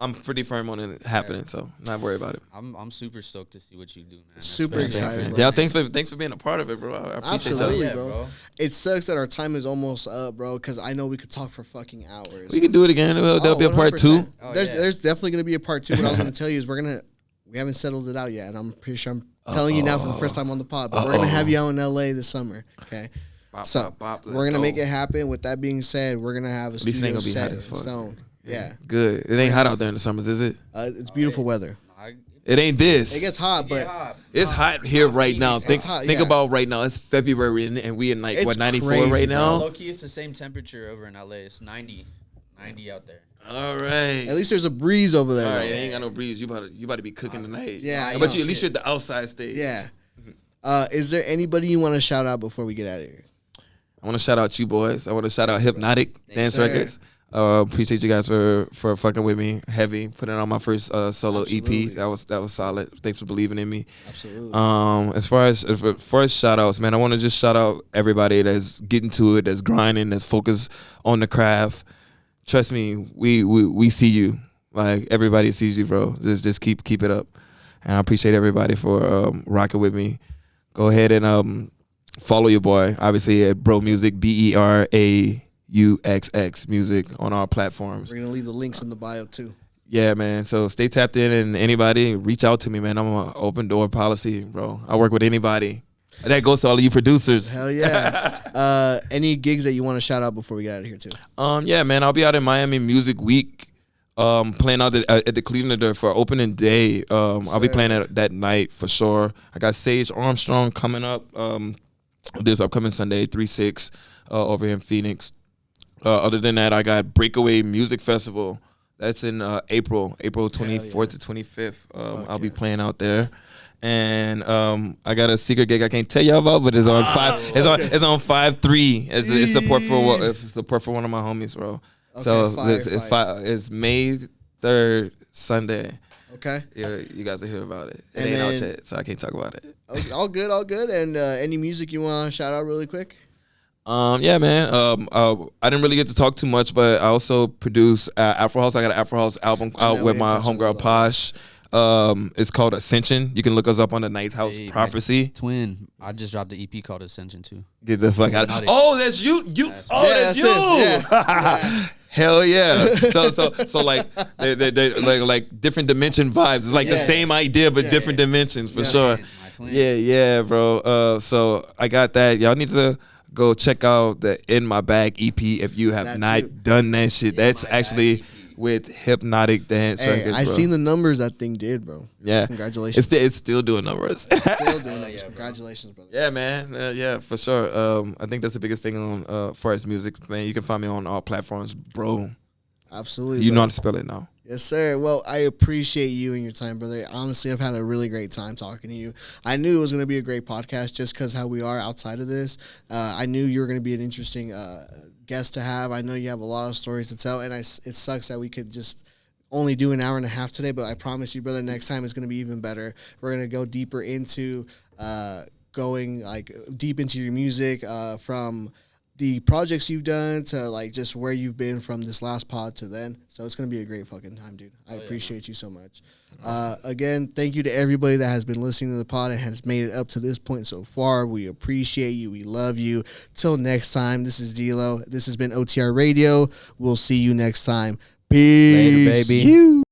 I'm pretty firm on it happening, so not worry about it. I'm super stoked to see what you do, man. Super Especially excited, after- bro. Yeah, thanks for being a part of it, bro. I appreciate Absolutely, y'all. bro. It sucks that our time is almost up, bro, because I know we could talk for fucking hours. We can do it again. There'll be a part 2. 100%. Oh, There's definitely going to be a part 2. What I was going to tell you is we haven't settled it out yet, and I'm pretty sure I'm telling you now for the first time on the pod, but we're going to have you out in LA this summer, okay? So we're going to make it happen. With that being said, we're going to have a studio set in stone. Yeah. Good. It ain't hot out there in the summers, is it? It's beautiful weather. It ain't this. It gets hot, but it's hot here right now. Think hot, about right now. It's February and we in like It's 94 crazy, right bro. now. Low key, it's the same temperature over in LA. It's 90 out there. All right. at least there's a breeze over there. All right, though. it ain't got no breeze. You about to be cooking tonight. Yeah, I But know. you at least you're at the outside stage. Yeah. Is there anybody you want to shout out before we get out of here? I want to shout out you boys. I want to shout out Hypnotic Dance sir. Records. Appreciate you guys for fucking with me heavy. Putting on my first solo Absolutely. EP. That was solid. Thanks for believing in me. Absolutely. As far as shout outs, man, I want to just shout out everybody that's getting to it, that's grinding, that's focused on the craft. Trust me, we see you. Like everybody sees you, bro. Just keep it up. And I appreciate everybody for rocking with me. Go ahead and follow your boy, obviously at Bro Music, BERAUXX Music on our platforms. We're going to leave the links in the bio too. Yeah, man. So stay tapped in, and anybody reach out to me, man. I'm an open door policy, bro. I work with anybody. That goes to all of you producers. Hell yeah. Any gigs that you want to shout out before we get out of here too? Yeah, man. I'll be out in Miami Music Week. Playing out at the Cleveland for opening day. I'll be playing that night for sure. I got Sage Armstrong coming up this upcoming Sunday, 3/6, over here in Phoenix. Other than that, I got Breakaway Music Festival. That's in April 24th to 25th. I'll be playing out there. And I got a secret gig I can't tell y'all about, but it's on it's on 5/3. It's support for one of my homies, bro. Okay, So fire. it's May 3rd, Sunday. Okay. Yeah, you guys will hear about it. It And ain't out then- yet, so I can't talk about it. Okay, all good. And any music you want to shout out really quick? Yeah, man. I didn't really get to talk too much, but I also produce Afro House. I got an Afro House album I know, out we with didn't my touch on homegirl that. Posh. It's called Ascension. You can look us up on the Ninth House Hey, Prophecy. Twin, I just dropped the EP called Ascension too. Get the fuck out. Hypnotic. Oh, that's you. That's Oh, me. that's Yeah, you. that's it. Yeah. Hell yeah. So like they like different dimension vibes. It's like Yes. the same idea but Yeah, different dimensions for Yeah. sure. My twin. Yeah, bro. So I got that. Y'all need to go check out the In My Bag EP if you have That not too. done that shit. In That's My Bag actually EP. with Hypnotic Dance Hey, Records, I bro. seen the numbers that thing did, bro. Yeah. Congratulations. It's still doing numbers. Still doing yeah, numbers. bro. Congratulations, brother. Yeah, man. Yeah, for sure. I think that's the biggest thing on far as music, man. You can find me on all platforms, bro. Absolutely. You know brother. how to spell it now. Yes, sir. Well, I appreciate you and your time, brother. Honestly, I've had a really great time talking to you. I knew it was going to be a great podcast just because how we are outside of this. I knew you were going to be an interesting guest to have. I know you have a lot of stories to tell, and it sucks that we could just only do an hour and a half today, but I promise you, brother, next time it's going to be even better. We're going to go deeper into going like deep into your music from the projects you've done to like just where you've been from this last pod to then. So it's gonna be a great fucking time, dude. I appreciate you so much. Again, thank you to everybody that has been listening to the pod and has made it up to this point so far. We appreciate you. We love you. Till next time, this is D-Lo. This has been OTR Radio. We'll see you next time. Peace. Later, baby.